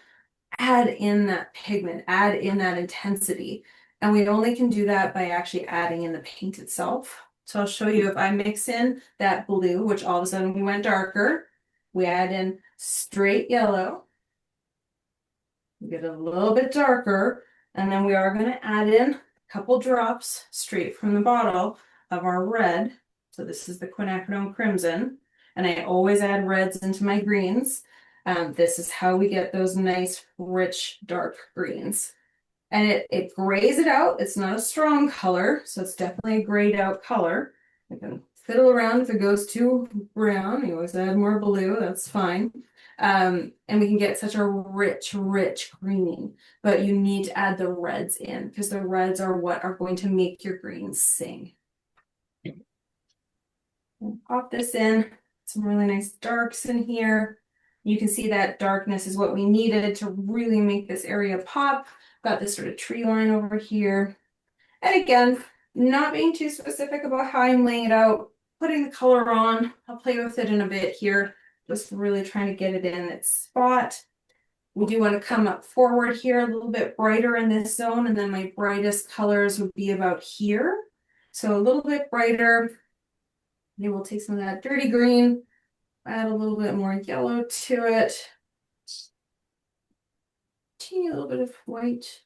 add in that pigment, add in that intensity. And we only can do that by actually adding in the paint itself. So I'll show you if I mix in that blue, which all of a sudden we went darker, we add in straight yellow, we get a little bit darker, and then we are going to add in couple drops straight from the bottle of our red. So this is the quinacridone crimson, and I always add reds into my greens. This is how we get those nice, rich, dark greens. And it grays it out. It's not a strong color, so it's definitely a grayed out color. I can fiddle around if it goes too brown. You always add more blue, that's fine. And we can get such a rich green, but you need to add the reds in because the reds are what are going to make your greens sing. And pop this in, some really nice darks in here. You can see that darkness is what we needed to really make this area pop. Got this sort of tree line over here. And again, not being too specific about how I'm laying it out, putting the color on. I'll play with it in a bit here. Just really trying to get it in its spot. We do want to come up forward here a little bit brighter in this zone, and then my brightest colors would be about here. So a little bit brighter. Maybe we'll take some of that dirty green, add a little bit more yellow to it. Teeny little bit of white.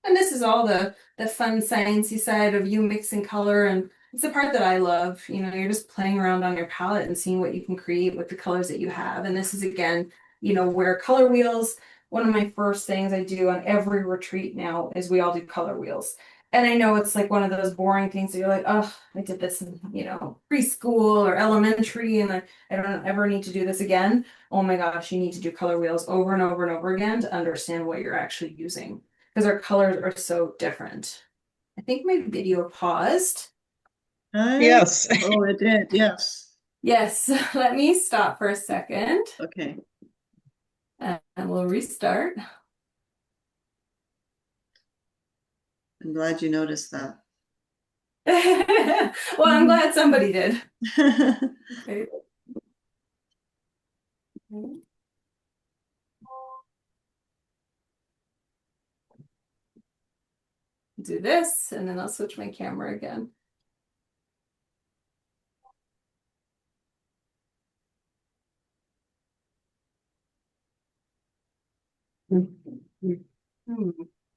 And this is all the fun sciencey side of you mixing color, and it's the part that I love. You know, you're just playing around on your palette and seeing what you can create with the colors that you have. And this is again, you know, where color wheels, one of my first things I do on every retreat now is we all do color wheels. And I know it's like one of those boring things that you're like, oh, I did this in, you know, preschool or elementary, and I don't ever need to do this again. Oh my gosh, you need to do color wheels over and over and over again to understand what you're actually using, because our colors are so different. I think my video paused. Yes. Oh, it did. Yes. Yes, let me stop for a second Okay. and we'll restart. I'm glad you noticed that. Well, I'm glad somebody did. Okay. Do this, and then I'll switch my camera again.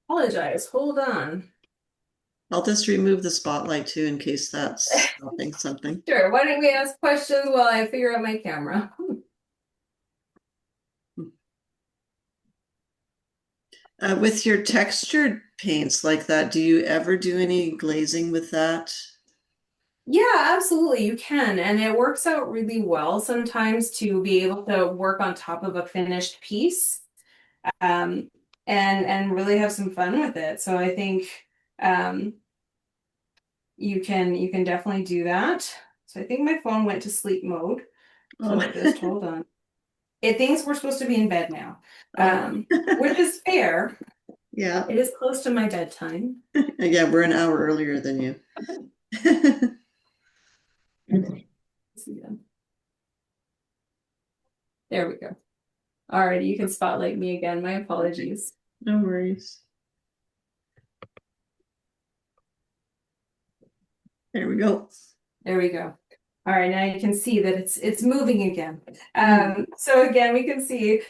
Apologize, hold on. I'll just remove the spotlight too in case that's stopping something. Sure, why don't we ask questions while I figure out my camera? With your textured paints like that, do you ever do any glazing with that? Yeah, absolutely, you can. And it works out really well sometimes to be able to work on top of a finished piece, and really have some fun with it. So I think you can definitely do that. So I think my phone went to sleep mode. So Oh. just hold on. It thinks we're supposed to be in bed now, Oh. which is fair. Yeah. It is close to my bedtime. Yeah, we're an hour earlier than you. There we go. All right, you can spotlight me again. My apologies. No worries. There we go. There we go. All right, now you can see that it's moving again. So again, we can see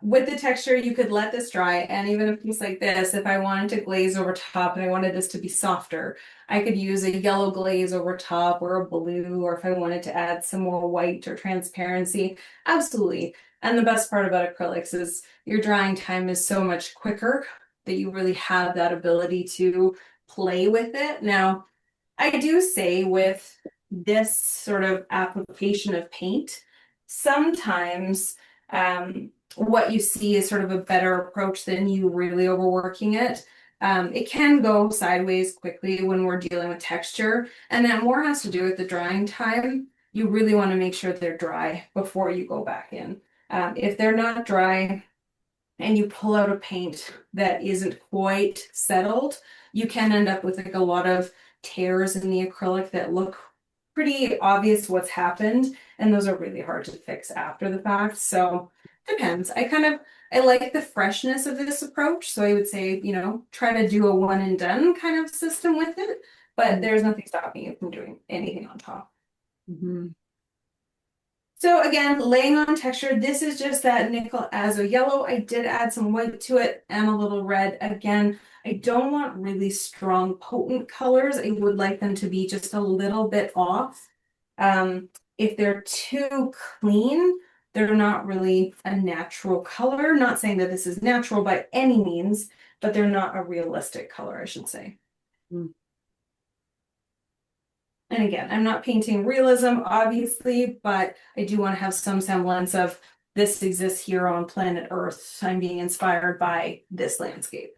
with the texture, you could let this dry, and even a piece like this, if I wanted to glaze over top and I wanted this to be softer, I could use a yellow glaze over top or a blue, or if I wanted to add some more white or transparency, absolutely. And the best part about acrylics is your drying time is so much quicker that you really have that ability to play with it. Now, I do say with this sort of application of paint, sometimes what you see is sort of a better approach than you really overworking it. It can go sideways quickly when we're dealing with texture, and that more has to do with the drying time. You really want to make sure they're dry before you go back in. If they're not dry and you pull out a paint that isn't quite settled, you can end up with like a lot of tears in the acrylic that look pretty obvious what's happened, and those are really hard to fix after the fact. So depends. I like the freshness of this approach, so I would say, you know, try to do a one and done kind of system with it, but there's nothing stopping you from doing anything on top. So again, laying on texture, this is just that nickel azo yellow. I did add some white to it and a little red. Again, I don't want really strong, potent colors. I would like them to be just a little bit off. If they're too clean, they're not really a natural color. Not saying that this is natural by any means, but they're not a realistic color, I should say. And again, I'm not painting realism, obviously, but I do want to have some semblance of this exists here on planet Earth. I'm being inspired by this landscape.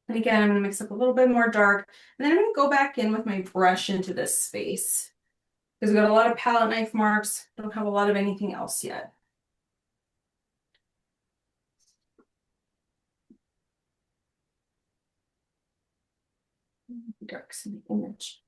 And again, I'm going to mix up a little bit more dark, and then I'm going to go back in with my brush into this space, because we've got a lot of palette knife marks, don't have a lot of anything else yet. Darks in the image.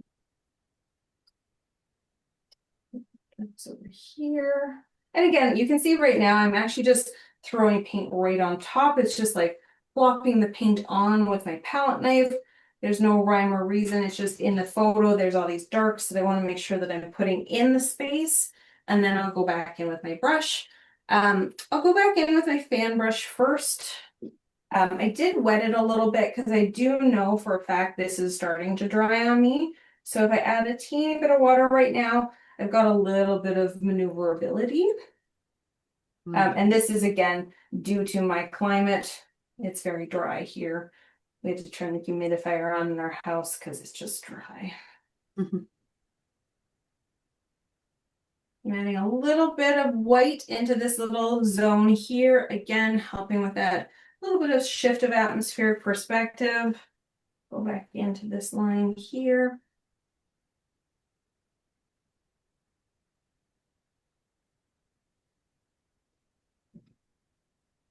It's over here. And again, you can see right now, I'm actually just throwing paint right on top. It's just like plopping the paint on with my palette knife. There's no rhyme or reason. It's just in the photo, there's all these darks that I want to make sure that I'm putting in the space. And then I'll go back in with my brush. I'll go back in with my fan brush first. I did wet it a little bit because I do know for a fact this is starting to dry on me. So if I add a teeny bit of water right now, I've got a little bit of maneuverability. And this is again due to my climate. It's very dry here. We have to turn the humidifier on in our house because it's just dry. Mhm. I'm adding a little bit of white into this little zone here, again, helping with that little bit of shift of atmospheric perspective. Go back into this line here.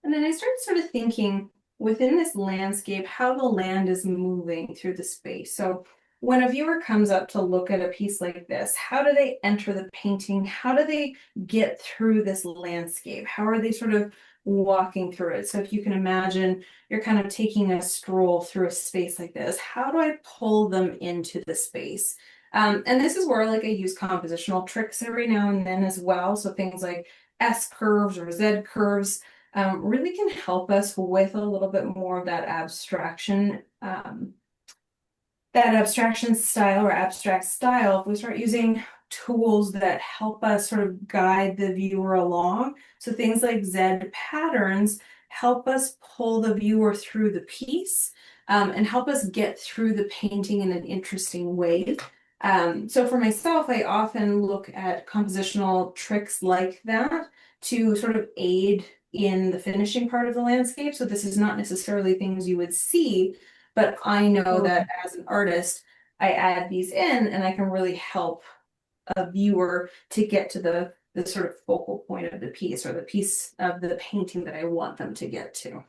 And then I started sort of thinking within this landscape, how the land is moving through the space. So when a viewer comes up to look at a piece like this, how do they enter the painting? How do they get through this landscape? How are they sort of walking through it? So if you can imagine you're kind of taking a stroll through a space like this, how do I pull them into the space? And this is where like I use compositional tricks every now and then as well. So things like S curves or Z curves really can help us with a little bit more of that abstraction style or abstract style. If we start using tools that help us sort of guide the viewer along, so things like Z patterns help us pull the viewer through the piece and help us get through the painting in an interesting way. So for myself, I often look at compositional tricks like that to sort of aid in the finishing part of the landscape. So this is not necessarily things you would see, but I know that as an artist, I add these in and I can really help a viewer to get to the sort of focal point of the piece or the piece of the painting that I want them to get to.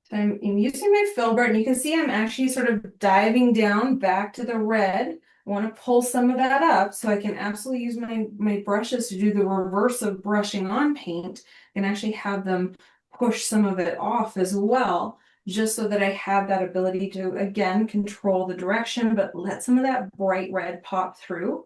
So I'm using my filbert, and you can see I'm actually sort of diving down back to the red. I want to pull some of that up so I can absolutely use my brushes to do the reverse of brushing on paint and actually have them push some of it off as well, just so that I have that ability to, again, control the direction, but let some of that bright red pop through.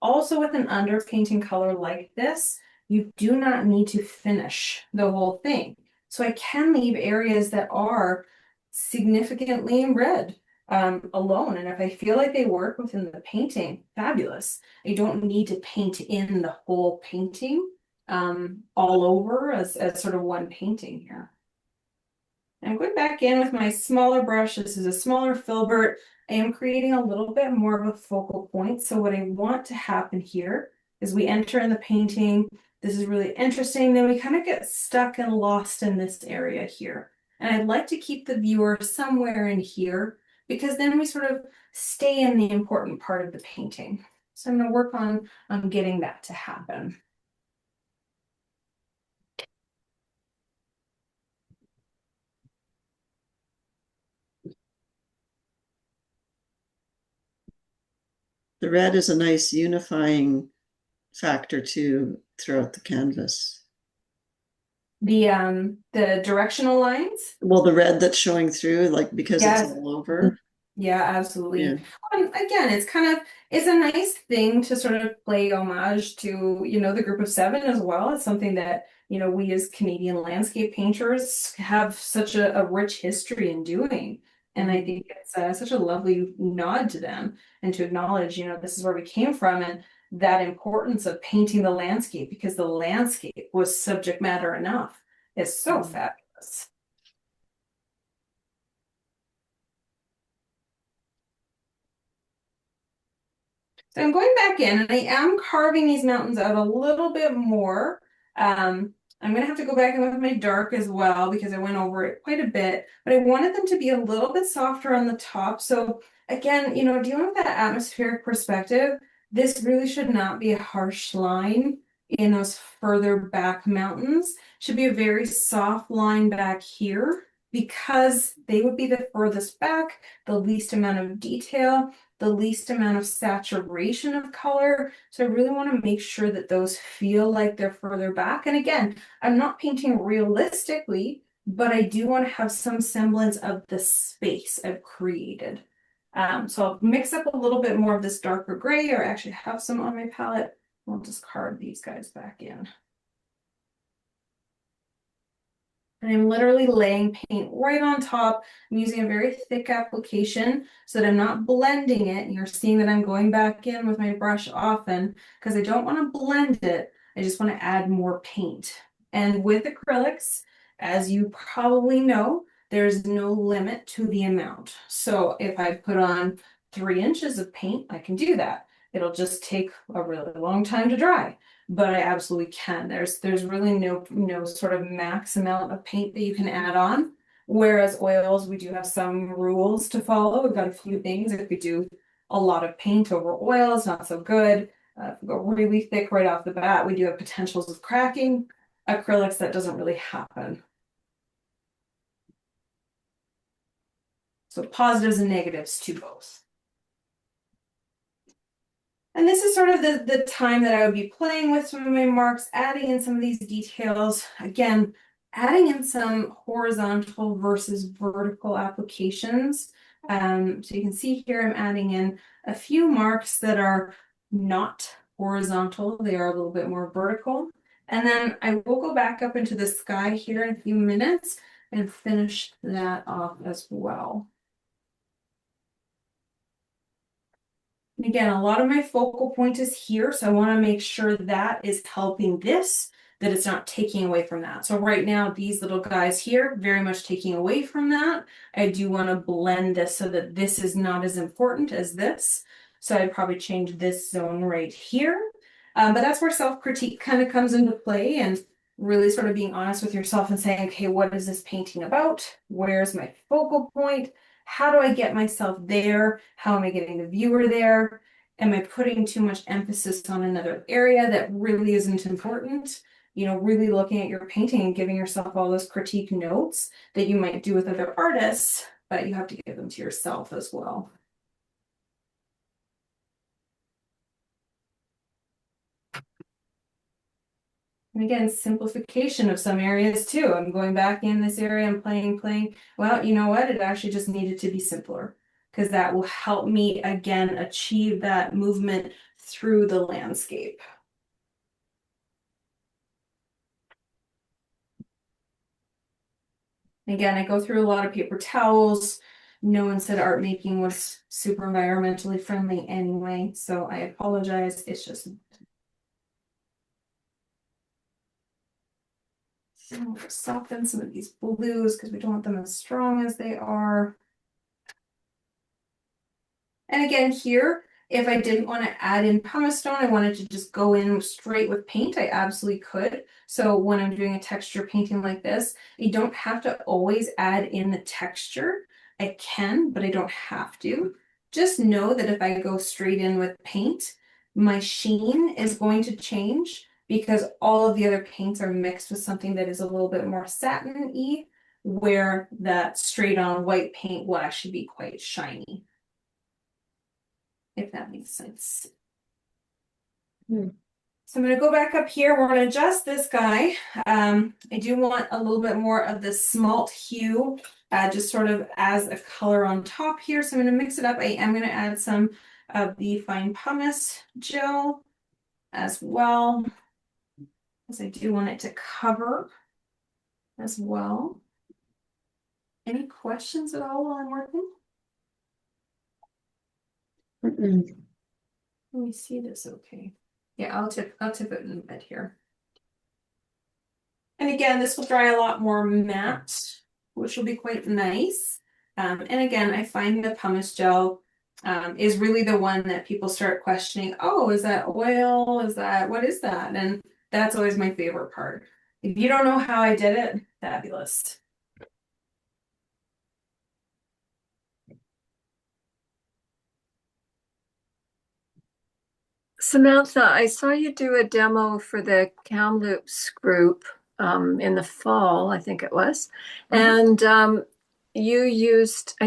Also, with an underpainting color like this, you do not need to finish the whole thing. So I can leave areas that are significantly in red alone. And if I feel like they work within the painting, fabulous. I don't need to paint in the whole painting all over as sort of one painting here. I'm going back in with my smaller brush. This is a smaller filbert. I am creating a little bit more of a focal point. So what I want to happen here is we enter in the painting. This is really interesting. Then we kind of get stuck and lost in this area here. And I'd like to keep the viewer somewhere in here because then we sort of stay in the important part of the painting. So I'm going to work on getting that to happen. The red is a nice unifying factor too throughout the canvas. The directional lines. Well, the red that's showing through, like because Yes. it's all over. Yeah, absolutely. Yeah. Again, it's a nice thing to sort of play homage to, the group of seven as well. It's something that, we as Canadian landscape painters have such a rich history in doing. And I think it's such a lovely nod to them and to acknowledge, this is where we came from and that importance of painting the landscape because the landscape was subject matter enough. It's so fabulous. So I'm going back in and I am carving these mountains out a little bit more. I'm going to have to go back in with my dark as well because I went over it quite a bit, but I wanted them to be a little bit softer on the top. So again, dealing with that atmospheric perspective, this really should not be a harsh line in those further back mountains. Should be a very soft line back here because they would be the furthest back, the least amount of detail, the least amount of saturation of color. So I really want to make sure that those feel like they're further back. And again, I'm not painting realistically, but I do want to have some semblance of the space I've created. So I'll mix up a little bit more of this darker gray or actually have some on my palette. I'll just carve these guys back in. And I'm literally laying paint right on top. I'm using a very thick application so that I'm not blending it. And you're seeing that I'm going back in with my brush often because I don't want to blend it. I just want to add more paint. And with acrylics, as you probably know, there's no limit to the amount. So if I put on 3 inches of paint, I can do that. It'll just take a really long time to dry, but I absolutely can. There's really no sort of max amount of paint that you can add on. Whereas oils, we do have some rules to follow. We've got a few things. If we do a lot of paint over oils, not so good. If we go really thick right off the bat, we do have potentials of cracking. Acrylics, that doesn't really happen. So positives and negatives to both. And this is sort of the time that I would be playing with some of my marks, adding in some of these details. Again, adding in some horizontal versus vertical applications. So you can see here I'm adding in a few marks that are not horizontal. They are a little bit more vertical. And then I will go back up into the sky here in a few minutes and finish that off as well. And again, a lot of my focal point is here, so I want to make sure that is helping this, that it's not taking away from that. So right now, these little guys here, very much taking away from that. I do want to blend this so that this is not as important as this. So I'd probably change this zone right here. But that's where self-critique kind of comes into play, and really sort of being honest with yourself and saying, okay, what is this painting about? Where's my focal point? How do I get myself there? How am I getting the viewer there? Am I putting too much emphasis on another area that really isn't important? You know, really looking at your painting and giving yourself all those critique notes that you might do with other artists, but you have to give them to yourself as well. And again, simplification of some areas too. I'm going back in this area and playing. Well, you know what? It actually just needed to be simpler because that will help me again achieve that movement through the landscape. Again, I go through a lot of paper towels. No one said art making was super environmentally friendly anyway, so I apologize. It's just soften some of these blues because we don't want them as strong as they are. And again, here, if I didn't want to add in pumice stone, I wanted to just go in straight with paint, I absolutely could. So when I'm doing a texture painting like this, you don't have to always add in the texture. I can, but I don't have to. Just know that if I go straight in with paint, my sheen is going to change because all of the other paints are mixed with something that is a little bit more satin-y, where that straight on white paint will actually be quite shiny. If that makes sense. So I'm going to go back up here. We're going to adjust this guy. I do want a little bit more of the smalt hue, just sort of as a color on top here. So I'm going to mix it up. I am going to add some of the fine pumice gel as well, because I do want it to cover as well. Any questions at all while I'm working? Let me see this. Okay. Yeah, I'll tip it in a bit here. And again, this will dry a lot more matte, which will be quite nice. And again, I find the pumice gel is really the one that people start questioning. Oh, is that oil? What is that? And that's always my favorite part. If you don't know how I did it, fabulous. Samantha, I saw you do a demo for the Kamloops group in the fall, I think it was. And I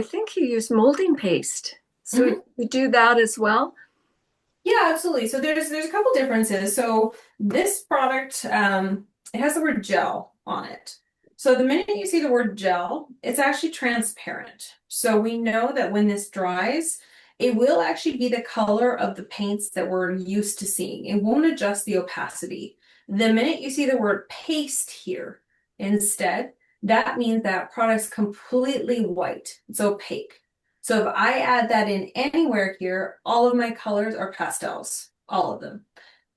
think you used molding paste. So you do that as well? Yeah, absolutely. So there's a couple differences. So this product, it has the word gel on it. So the minute you see the word gel, it's actually transparent. So we know that when this dries, it will actually be the color of the paints that we're used to seeing. It won't adjust the opacity. The minute you see the word paste here instead, that means that product's completely white. It's opaque. So if I add that in anywhere here, all of my colors are pastels, all of them,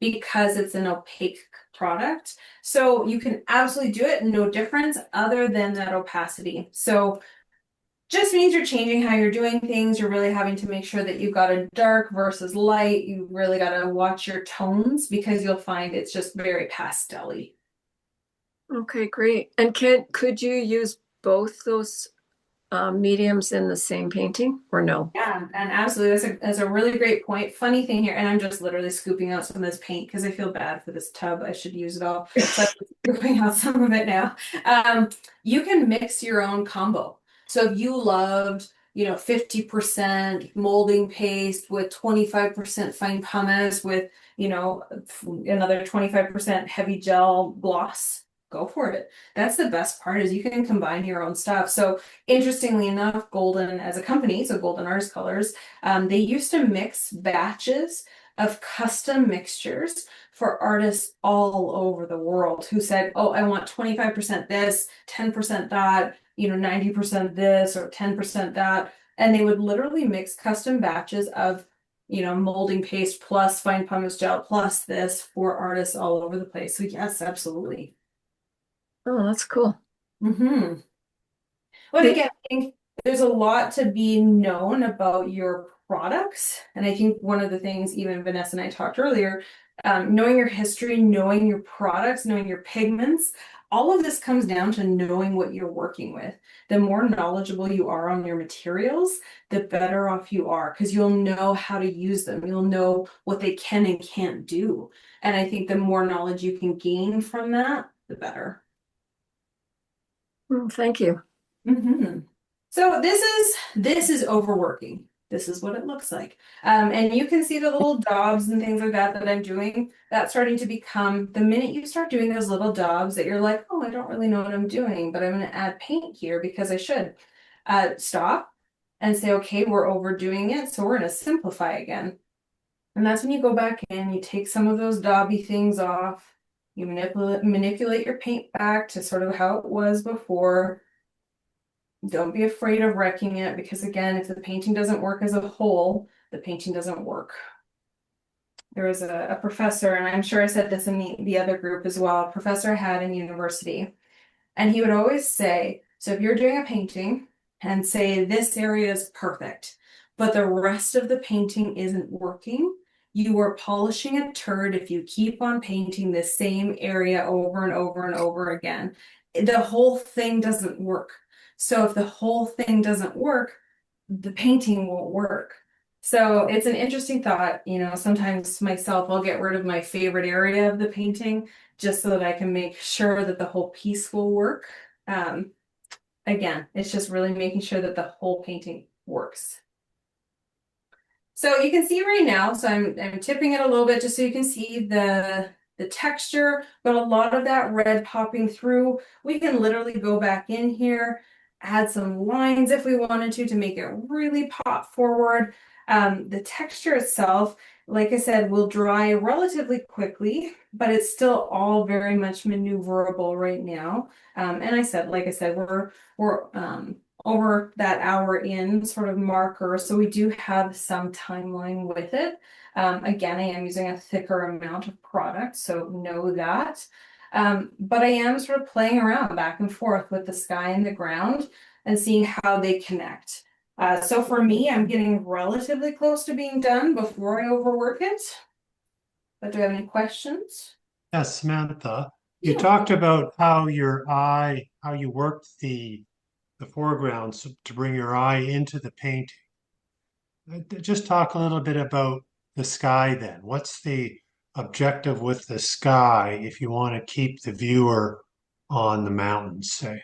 because it's an opaque product. So you can absolutely do it, no difference other than that opacity. So just means you're changing how you're doing things. You're really having to make sure that you've got a dark versus light. You really got to watch your tones because you'll find it's just very pastel-y. Okay, great. And could you use both those mediums in the same painting or no? Yeah, and absolutely. That's a really great point. Funny thing here, and I'm just literally scooping out some of this paint because I feel bad for this tub. I should use it all. So I'm scooping out some of it now. You can mix your own combo. So if you loved, 50% molding paste with 25% fine pumice with, another 25% heavy gel gloss, go for it. That's the best part is you can combine your own stuff. So interestingly enough, Golden as a company, so Golden Artist Colors, they used to mix batches of custom mixtures for artists all over the world who said, oh, I want 25% this, 10% that, 90% this, or 10% that. And they would literally mix custom batches of, molding paste plus fine pumice gel plus this for artists all over the place. So yes, absolutely. Oh, that's cool. Mm-hmm. But again, I think there's a lot to be known about your products. And I think one of the things, even Vanessa and I talked earlier, knowing your history, knowing your products, knowing your pigments, all of this comes down to knowing what you're working with. The more knowledgeable you are on your materials, the better off you are because you'll know how to use them. You'll know what they can and can't do. And I think the more knowledge you can gain from that, the better. Thank you. Mm-hmm. So this is overworking. This is what it looks like. And you can see the little daubs and things like that I'm doing. That's starting to become, the minute you start doing those little daubs that you're like, oh, I don't really know what I'm doing, but I'm going to add paint here because I should. Stop and say, okay, we're overdoing it. So we're going to simplify again. And that's when you go back in, you take some of those dauby things off, you manipulate your paint back to sort of how it was before. Don't be afraid of wrecking it because again, if the painting doesn't work as a whole, the painting doesn't work. There was a professor, and I'm sure I said this in the other group as well, a professor I had in university, and he would always say, so if you're doing a painting and say this area is perfect, but the rest of the painting isn't working, you are polishing a turd if you keep on painting the same area over and over and over again. The whole thing doesn't work. So if the whole thing doesn't work, the painting won't work. So it's an interesting thought. Sometimes myself, I'll get rid of my favorite area of the painting just so that I can make sure that the whole piece will work. Again, it's just really making sure that the whole painting works. So you can see right now, so I'm tipping it a little bit just so you can see the texture, but a lot of that red popping through. We can literally go back in here, add some lines if we wanted to make it really pop forward. The texture itself, like I said, will dry relatively quickly, but it's still all very much maneuverable right now. And like I said, we're over that hour in sort of marker, so we do have some timeline with it. Again, I am using a thicker amount of product, so know that. But I am sort of playing around back and forth with the sky and the ground and seeing how they connect. So for me, I'm getting relatively close to being done before I overwork it. But do you have any questions? Yes, Samantha, you talked about how you worked the foreground to bring your eye into the painting. Just talk a little bit about the sky then. What's the objective with the sky if you want to keep the viewer on the mountains, say?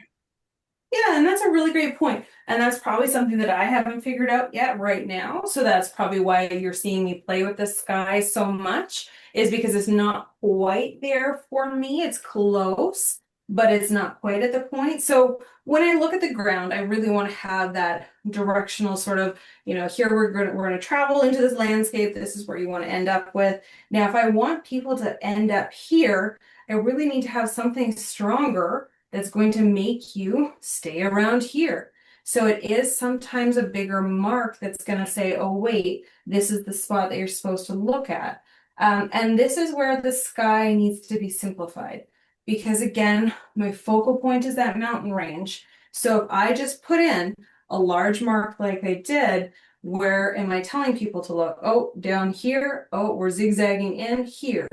Yeah, and that's a really great point. And that's probably something that I haven't figured out yet right now. So that's probably why you're seeing me play with the sky so much, is because it's not quite there for me. It's close, but it's not quite at the point. So when I look at the ground, I really want to have that directional sort of, here we're going to travel into this landscape. This is where you want to end up with. Now, if I want people to end up here, I really need to have something stronger that's going to make you stay around here. So it is sometimes a bigger mark that's going to say, oh, wait, this is the spot that you're supposed to look at. And this is where the sky needs to be simplified. Because again, my focal point is that mountain range. So if I just put in a large mark like I did, where am I telling people to look? Oh, down here. Oh, we're zigzagging in here.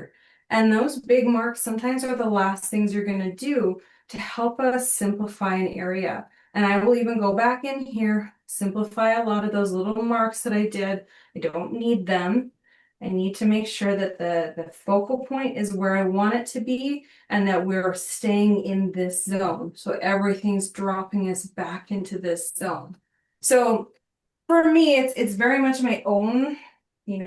And those big marks sometimes are the last things you're going to do to help us simplify an area. And I will even go back in here, simplify a lot of those little marks that I did. I don't need them. I need to make sure that the focal point is where I want it to be and that we're staying in this zone. So everything's dropping us back into this zone. So for me, it's very much my own,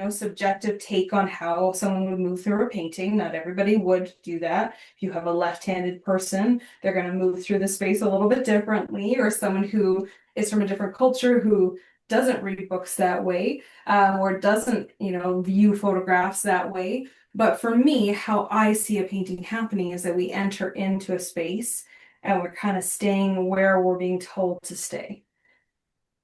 subjective take on how someone would move through a painting. Not everybody would do that. If you have a left-handed person, they're going to move through the space a little bit differently, or someone who is from a different culture who doesn't read books that way, or doesn't, view photographs that way. But for me, how I see a painting happening is that we enter into a space and we're kind of staying where we're being told to stay.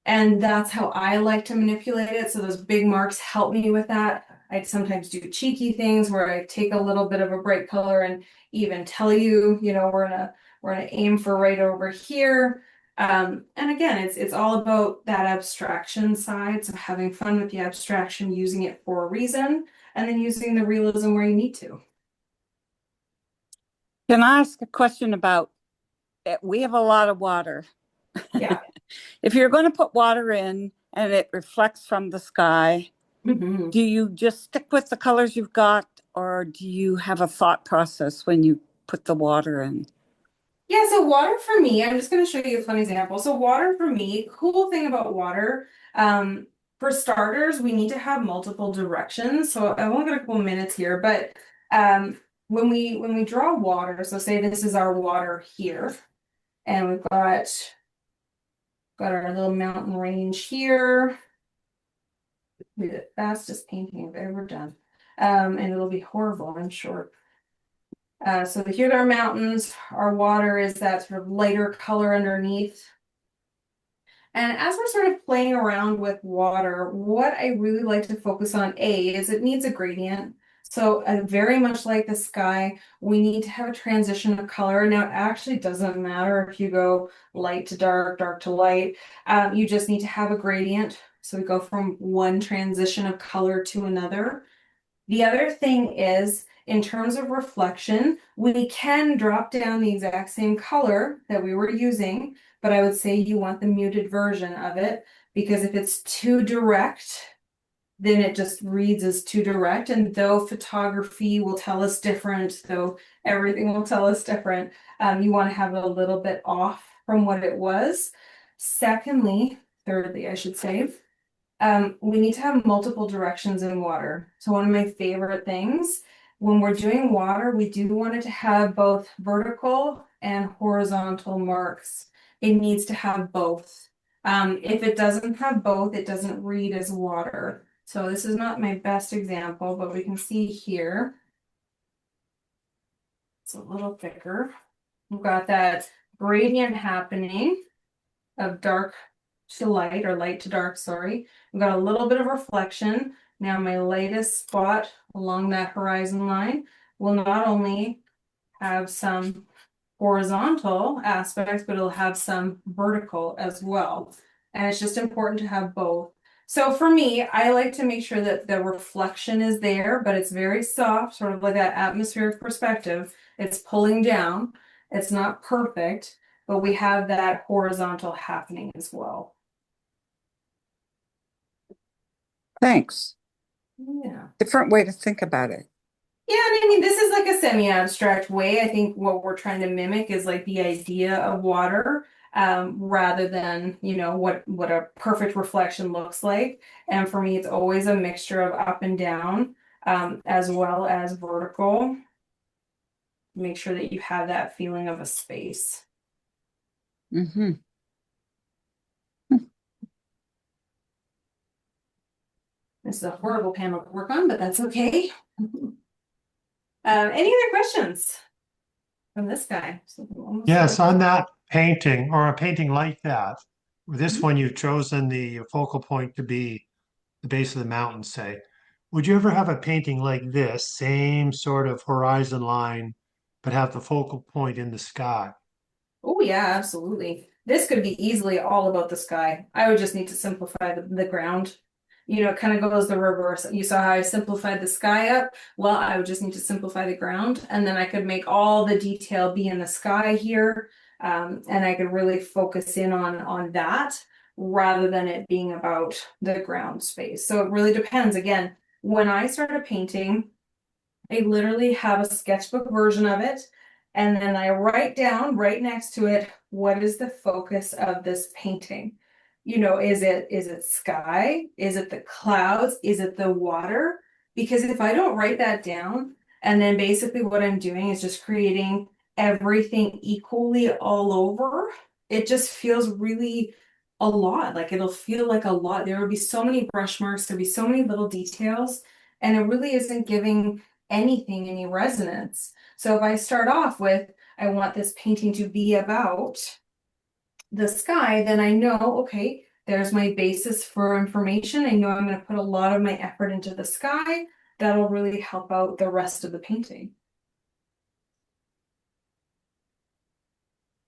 And that's how I like to manipulate it. So those big marks help me with that. I'd sometimes do cheeky things where I take a little bit of a bright color and even tell you, we're gonna aim for right over here. And again, it's all about that abstraction side. So having fun with the abstraction, using it for a reason, and then using the realism where you need to. Can I ask a question about we have a lot of water. Yeah. If you're going to put water in and it reflects from the sky, Mm-hmm. do you just stick with the colors you've got, or do you have a thought process when you put the water in? Yeah, so water for me, I'm just going to show you a fun example. So water for me, cool thing about water, for starters, we need to have multiple directions. So I've only got a couple minutes here, but when we draw water, so say this is our water here, and we've got our little mountain range here. Be the fastest painting I've ever done. And it'll be horrible, I'm sure. So here's our mountains. Our water is that sort of lighter color underneath. And as we're sort of playing around with water, what I really like to focus on, is it needs a gradient. So very much like the sky, we need to have a transition of color. Now, it actually doesn't matter if you go light to dark, dark to light. You just need to have a gradient. So we go from one transition of color to another. The other thing is, in terms of reflection, we can drop down the exact same color that we were using, but I would say you want the muted version of it, because if it's too direct, then it just reads as too direct. And though photography will tell us different, though everything will tell us different, you want to have it a little bit off from what it was. Thirdly, I should say, we need to have multiple directions in water. So one of my favorite things, when we're doing water, we do want it to have both vertical and horizontal marks. It needs to have both. If it doesn't have both, it doesn't read as water. So this is not my best example, but we can see here. It's a little thicker. We've got that gradient happening of dark to light, or light to dark, sorry. We've got a little bit of reflection. Now my lightest spot along that horizon line will not only have some horizontal aspects, but it'll have some vertical as well. And it's just important to have both. So for me, I like to make sure that the reflection is there, but it's very soft, sort of like that atmospheric perspective. It's pulling down. It's not perfect, but we have that horizontal happening as well. Thanks. Yeah. Different way to think about it. Yeah, and I mean, this is like a semi-abstract way. I think what we're trying to mimic is like the idea of water, rather than, what a perfect reflection looks like. And for me, it's always a mixture of up and down, as well as vertical. Make sure that you have that feeling of a space. Mm-hmm. This is a horrible panel to work on, but that's okay. Any other questions? from this guy. So almost Yes, like- on that painting or a painting like that, this one you've chosen the focal point to be the base of the mountain, say. Would you ever have a painting like this, same sort of horizon line, but have the focal point in the sky? Oh yeah, absolutely. This could be easily all about the sky. I would just need to simplify the ground. You know, it kind of goes the reverse. You saw how I simplified the sky up? Well, I would just need to simplify the ground, and then I could make all the detail be in the sky here. And I could really focus in on that rather than it being about the ground space. So it really depends. Again, when I started painting, I literally have a sketchbook version of it, and then I write down right next to it, what is the focus of this painting? You know, is it sky? Is it the clouds? Is it the water? Because if I don't write that down, and then basically what I'm doing is just creating everything equally all over, it just feels really a lot. Like it'll feel like a lot. There will be so many brush marks, there'll be so many little details, and it really isn't giving anything any resonance. So if I start off with, I want this painting to be about the sky, then I know, okay, there's my basis for information. I know I'm going to put a lot of my effort into the sky. That'll really help out the rest of the painting.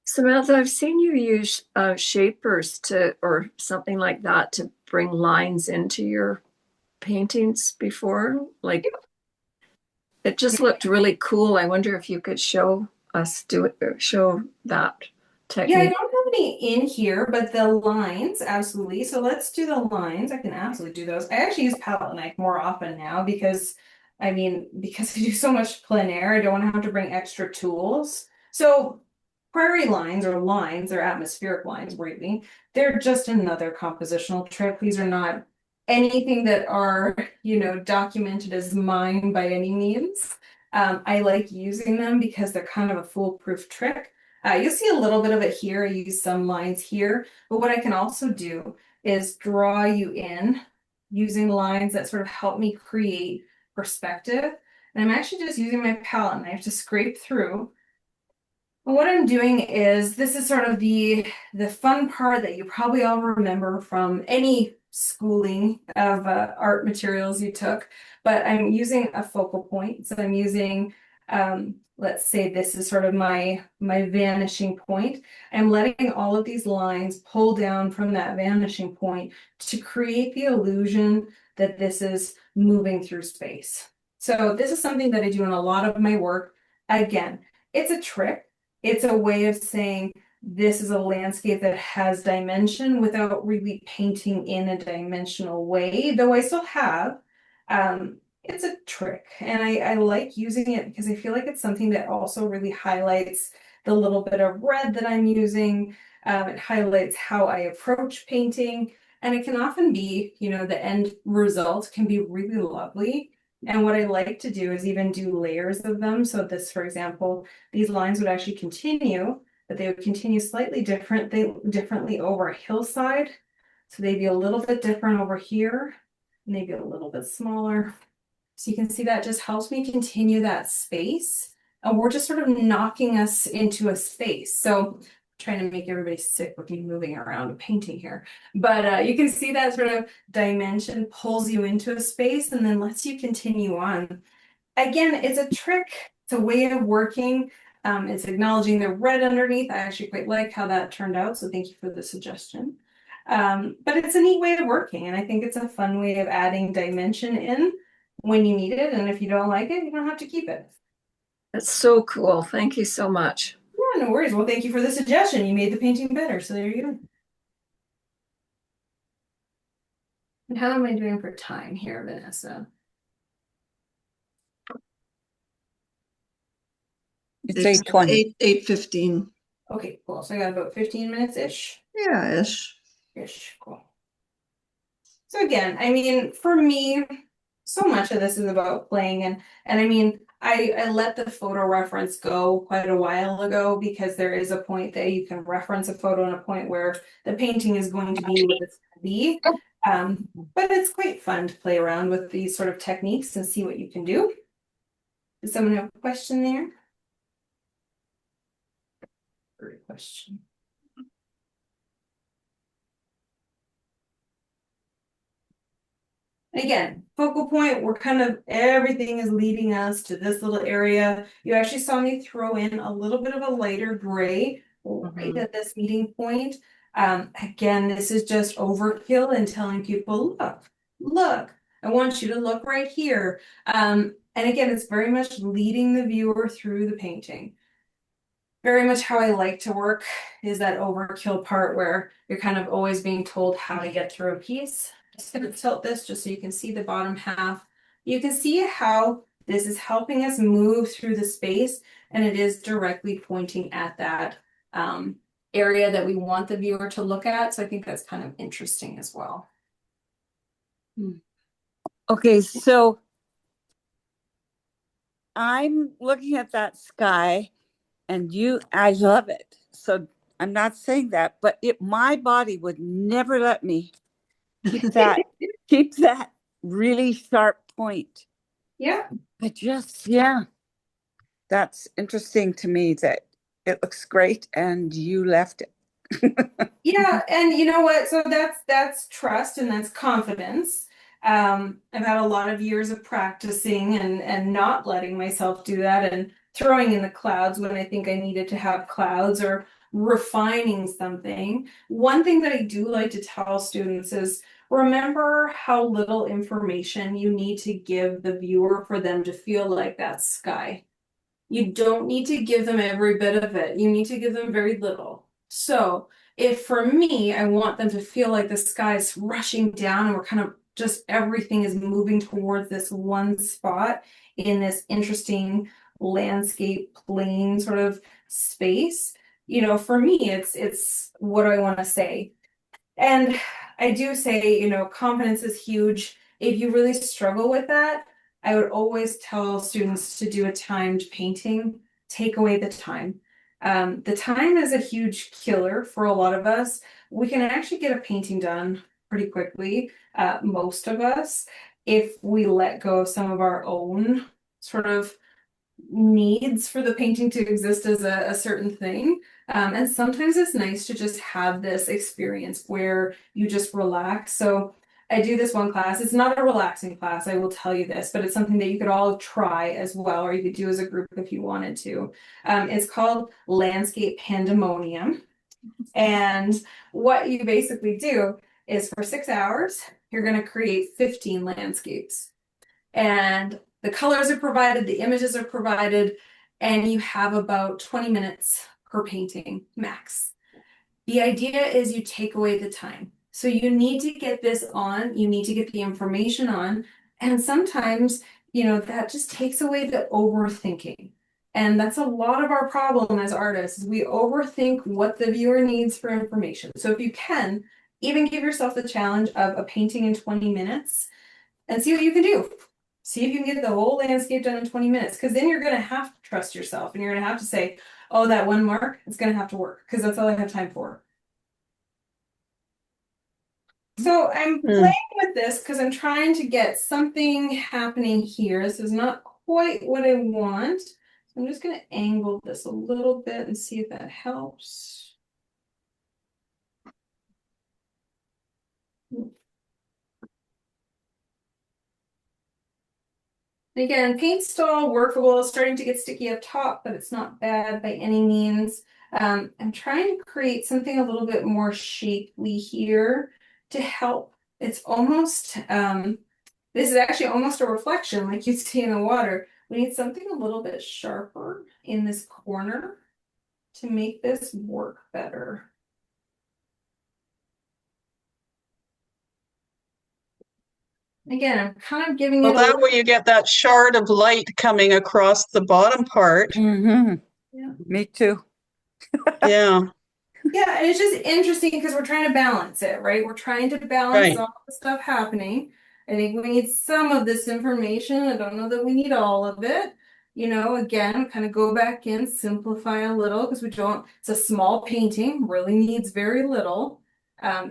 Samantha, I've seen you use shapers or something like that to bring lines into your paintings before. Like, it just looked really cool. I wonder if you could show that technique. Yeah, I don't have any in here, but the lines, absolutely. So let's do the lines. I can absolutely do those. I actually use palette knife more often now because I do so much plein air, I don't want to have to bring extra tools. So prairie lines or atmospheric lines, really, they're just another compositional trick. These are not anything that are, documented as mine by any means. I like using them because they're kind of a foolproof trick. You'll see a little bit of it here. I use some lines here, but what I can also do is draw you in using lines that sort of help me create perspective. And I'm actually just using my palette knife to scrape through. And what I'm doing is, this is sort of the fun part that you probably all remember from any schooling of art materials you took, but I'm using a focal point. So I'm using let's say this is sort of my vanishing point. I'm letting all of these lines pull down from that vanishing point to create the illusion that this is moving through space. So this is something that I do in a lot of my work. Again, it's a trick. It's a way of saying this is a landscape that has dimension without really painting in a dimensional way, though I still have. It's a trick, and I like using it because I feel like it's something that also really highlights the little bit of red that I'm using. It highlights how I approach painting, and it can often be, the end result can be really lovely. And what I like to do is even do layers of them. So this, for example, these lines would actually continue, but they would continue slightly differently over a hillside. So they'd be a little bit different over here, maybe a little bit smaller. So you can see that just helps me continue that space. And we're just sort of knocking us into a space. So I'm trying to make everybody sick with me moving around a painting here. But you can see that sort of dimension pulls you into a space and then lets you continue on. Again, it's a trick. It's a way of working. It's acknowledging the red underneath. I actually quite like how that turned out. So thank you for the suggestion. But it's a neat way of working. And I think it's a fun way of adding dimension in when you need it, and if you don't like it, you don't have to keep it. That's so cool. Thank you so much. Yeah, no worries. Well, thank you for the suggestion. You made the painting better, so there you go. And how am I doing for time here, Vanessa? It's 8:20. 8:15. Okay, cool. So I got about 15 minutes-ish. Yeah, ish. Cool. So again, for me, so much of this is about playing, and I let the photo reference go quite a while ago because there is a point that you can reference a photo and a point where the painting is going to be what it's going to be. But it's quite fun to play around with these sort of techniques and see what you can do. Does someone have a question there? good question. Again, focal point, we're kind of, everything is leading us to this little area. You actually saw me throw in a little bit of a lighter gray right at this meeting point. Again, this is just overkill and telling people, look, I want you to look right here. And again, it's very much leading the viewer through the painting. Very much how I like to work is that overkill part where you're kind of always being told how to get through a piece. Just gonna tilt this just so you can see the bottom half. You can see how this is helping us move through the space, and it is directly pointing at that area that we want the viewer to look at. So I think that's kind of interesting as well. Okay, so I'm looking at that sky and I love it. So I'm not saying that, but my body would never let me keep that really sharp point. Yeah. That's interesting to me that it looks great and you left it. Yeah, and you know what? So that's trust and that's confidence. I've had a lot of years of practicing and not letting myself do that and throwing in the clouds when I think I needed to have clouds or refining something. One thing that I do like to tell students is remember how little information you need to give the viewer for them to feel like that sky. You don't need to give them every bit of it. You need to give them very little. So if for me, I want them to feel like the sky is rushing down and we're kind of just everything is moving towards this one spot in this interesting landscape plain sort of space. You know, for me, it's what do I want to say? And I do say, you know, confidence is huge. If you really struggle with that, I would always tell students to do a timed painting, take away the time. The time is a huge killer for a lot of us. We can actually get a painting done pretty quickly, most of us, if we let go of some of our own sort of needs for the painting to exist as a certain thing. And sometimes it's nice to just have this experience where you just relax. So I do this one class. It's not a relaxing class, I will tell you this, but it's something that you could all try as well, or you could do as a group if you wanted to. It's called Landscape Pandemonium. And what you basically do is for 6 hours, you're going to create 15 landscapes. And the colors are provided, the images are provided, and you have about 20 minutes per painting max. The idea is you take away the time. So you need to get this on, you need to get the information on, and sometimes, you know, that just takes away the overthinking. And that's a lot of our problem as artists, is we overthink what the viewer needs for information. So if you can, even give yourself the challenge of a painting in 20 minutes and see what you can do. See if you can get the whole landscape done in 20 minutes, because then you're going to have to trust yourself and you're going to have to say, oh, that one mark, it's going to have to work because that's all I have time for. So I'm playing with this because I'm trying to get something happening here. This is not quite what I want. So I'm just going to angle this a little bit and see if that helps. Again, paint's still all workable, starting to get sticky up top, but it's not bad by any means. I'm trying to create something a little bit more shapely here to help. It's almost, this is actually almost a reflection like you see in the water. We need something a little bit sharper in this corner to make this work better. Again, I'm kind of giving it Well, that way you get that shard of light coming across the bottom part. Mm-hmm. Yeah. Me too. Yeah. Yeah, and it's just interesting because we're trying to balance it, right? We're trying to balance Right. all the stuff happening. I think we need some of this information. I don't know that we need all of it. You know, again, kind of go back in, simplify a little because we don't, it's a small painting, really needs very little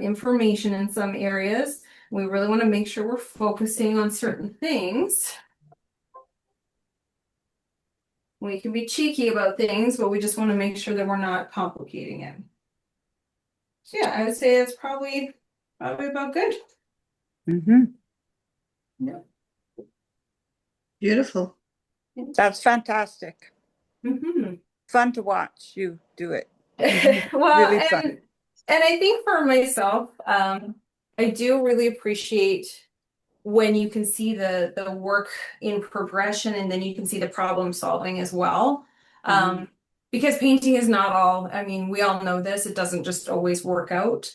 information in some areas. We really want to make sure we're focusing on certain things. We can be cheeky about things, but we just want to make sure that we're not complicating it. So yeah, I would say it's probably about good. Mm-hmm. Yeah. Beautiful. That's fantastic. Mm-hmm. Fun to watch you do it. Well, Really fun. and I think for myself, I do really appreciate when you can see the work in progression, and then you can see the problem solving as well. Because painting is not all, I mean, we all know this, it doesn't just always work out.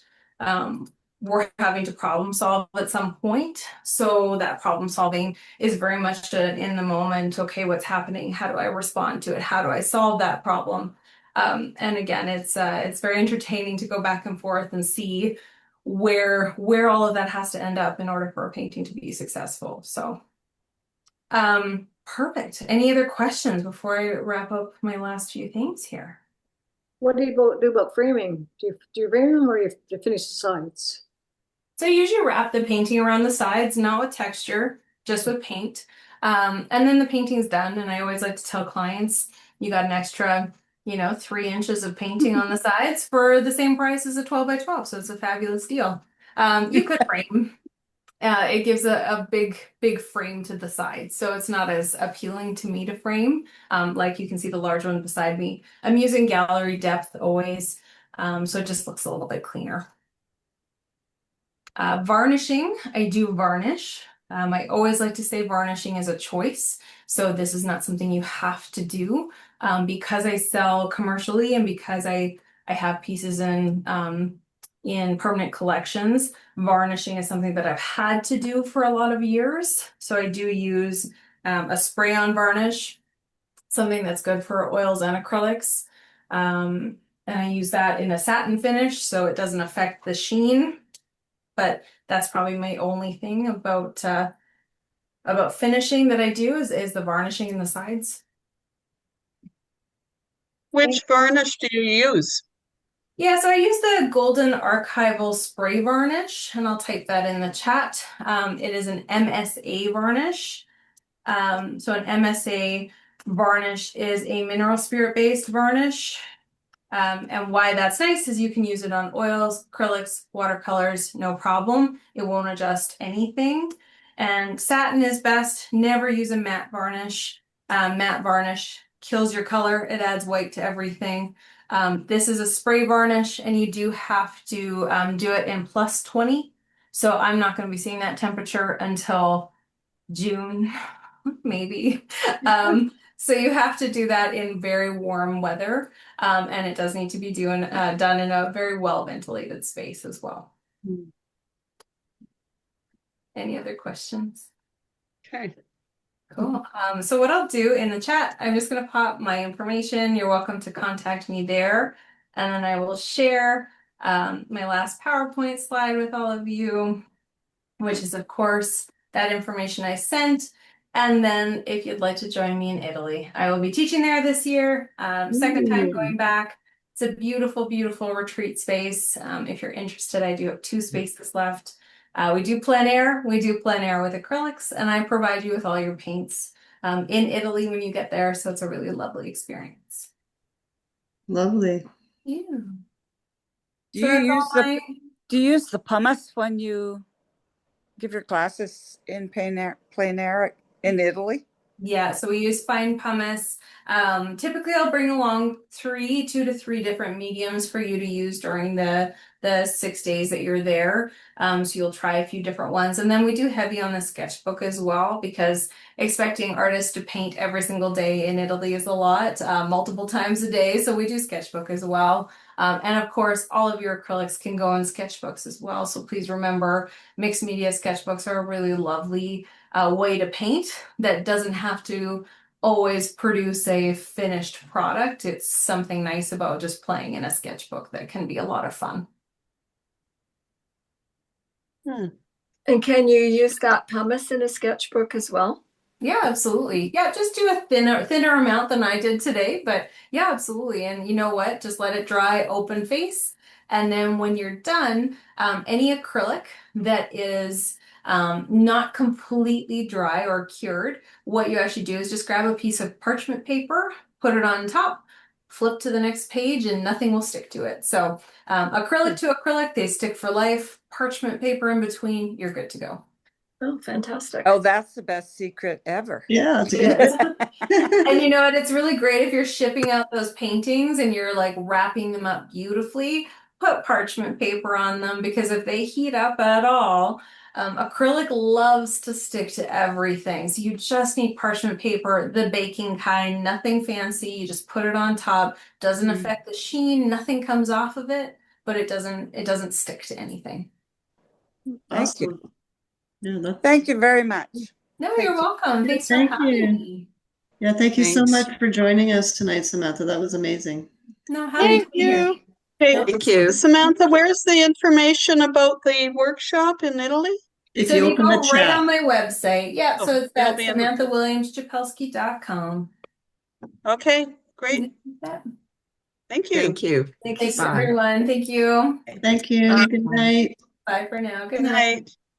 We're having to problem solve at some point. So that problem solving is very much in the moment. Okay, what's happening? How do I respond to it? How do I solve that problem? And again, it's very entertaining to go back and forth and see where all of that has to end up in order for a painting to be successful. So, perfect. Any other questions before I wrap up my last few things here? What do you do about framing? Do you frame them, or you finish the sides? So I usually wrap the painting around the sides, not with texture, just with paint. And then the painting's done, and I always like to tell clients, you got an extra, 3 inches of painting on the sides for the same price as a 12 by 12. So it's a fabulous deal. You could frame. It gives a big frame to the side, so it's not as appealing to me to frame. Like you can see the large one beside me. I'm using gallery depth always, so it just looks a little bit cleaner. Varnishing, I do varnish. I always like to say varnishing is a choice. So this is not something you have to do. Because I sell commercially, and because I have pieces in permanent collections, varnishing is something that I've had to do for a lot of years. So I do use a spray-on varnish, something that's good for oils and acrylics. And I use that in a satin finish, so it doesn't affect the sheen. But that's probably my only thing about finishing that I do is the varnishing in the sides. Which varnish do you use? Yeah, so I use the Golden Archival Spray Varnish, and I'll type that in the chat. It is an MSA varnish. So an MSA varnish is a mineral spirit-based varnish. And why that's nice is you can use it on oils, acrylics, watercolors, no problem. It won't adjust anything. And satin is best. Never use a matte varnish. Matte varnish kills your color. It adds white to everything. This is a spray varnish, and you do have to do it in plus 20. So I'm not going to be seeing that temperature until June, maybe. So you have to do that in very warm weather, and it does need to be done in a very well ventilated space as well. Any other questions? Okay. Cool. So what I'll do in the chat, I'm just going to pop my information. You're welcome to contact me there, and then I will share my last PowerPoint slide with all of you, which is, of course, that information I sent. And then if you'd like to join me in Italy, I will be teaching there this year. Second time going back. It's a beautiful, beautiful retreat space. If you're interested, I do have 2 spaces left. We do plein air. We do plein air with acrylics, and I provide you with all your paints in Italy when you get there. So it's a really lovely experience. Lovely. Yeah. Do So you that's use all my- do you use the pumice when you give your classes in plein air in Italy? Yeah, so we use fine pumice. Typically I'll bring along 2 to 3 different mediums for you to use during the 6 days that you're there. So you'll try a few different ones. And then we do heavy on the sketchbook as well, because expecting artists to paint every single day in Italy is a lot, multiple times a day. So we do sketchbook as well. And of course, all of your acrylics can go in sketchbooks as well. So please remember, mixed media sketchbooks are a really lovely way to paint that doesn't have to always produce a finished product. It's something nice about just playing in a sketchbook that can be a lot of fun. And can you use that pumice in a sketchbook as well? Yeah, absolutely. Yeah, just do a thinner amount than I did today, but yeah, absolutely. And you know what? Just let it dry, open face. And then when you're done, any acrylic that is not completely dry or cured. What you actually do is just grab a piece of parchment paper, put it on top, flip to the next page, and nothing will stick to it. So acrylic to acrylic, they stick for life. Parchment paper in between, you're good to go. Oh, fantastic. Oh, that's the best secret ever. Yeah, it's It good. is. And you know what? It's really great if you're shipping out those paintings and you're like wrapping them up beautifully. Put parchment paper on them, because if they heat up at all, acrylic loves to stick to everything. So you just need parchment paper, the baking kind, nothing fancy. You just put it on top. Doesn't affect the sheen. Nothing comes off of it, but it doesn't stick to anything. Thank you. Awesome. Yeah, that's, Thank you very much. No, Thank you're you. welcome. Thanks for Thank having you. me. yeah, thank you so Thanks. much for joining us tonight, Samantha. That was amazing. No, happy to Thank be here. you. Hey, Thank you. Samantha, where's the information about the workshop in Italy? If So you you open the go right chat. on my website. Yeah, Oh, so it's it'll at be in- SamanthaWilliams-Chapelsky.com. Okay, great. Thank you. Thank you. Thanks Bye. everyone. Thank you. Thank you. Good night. Bye for now. Good Good night. night.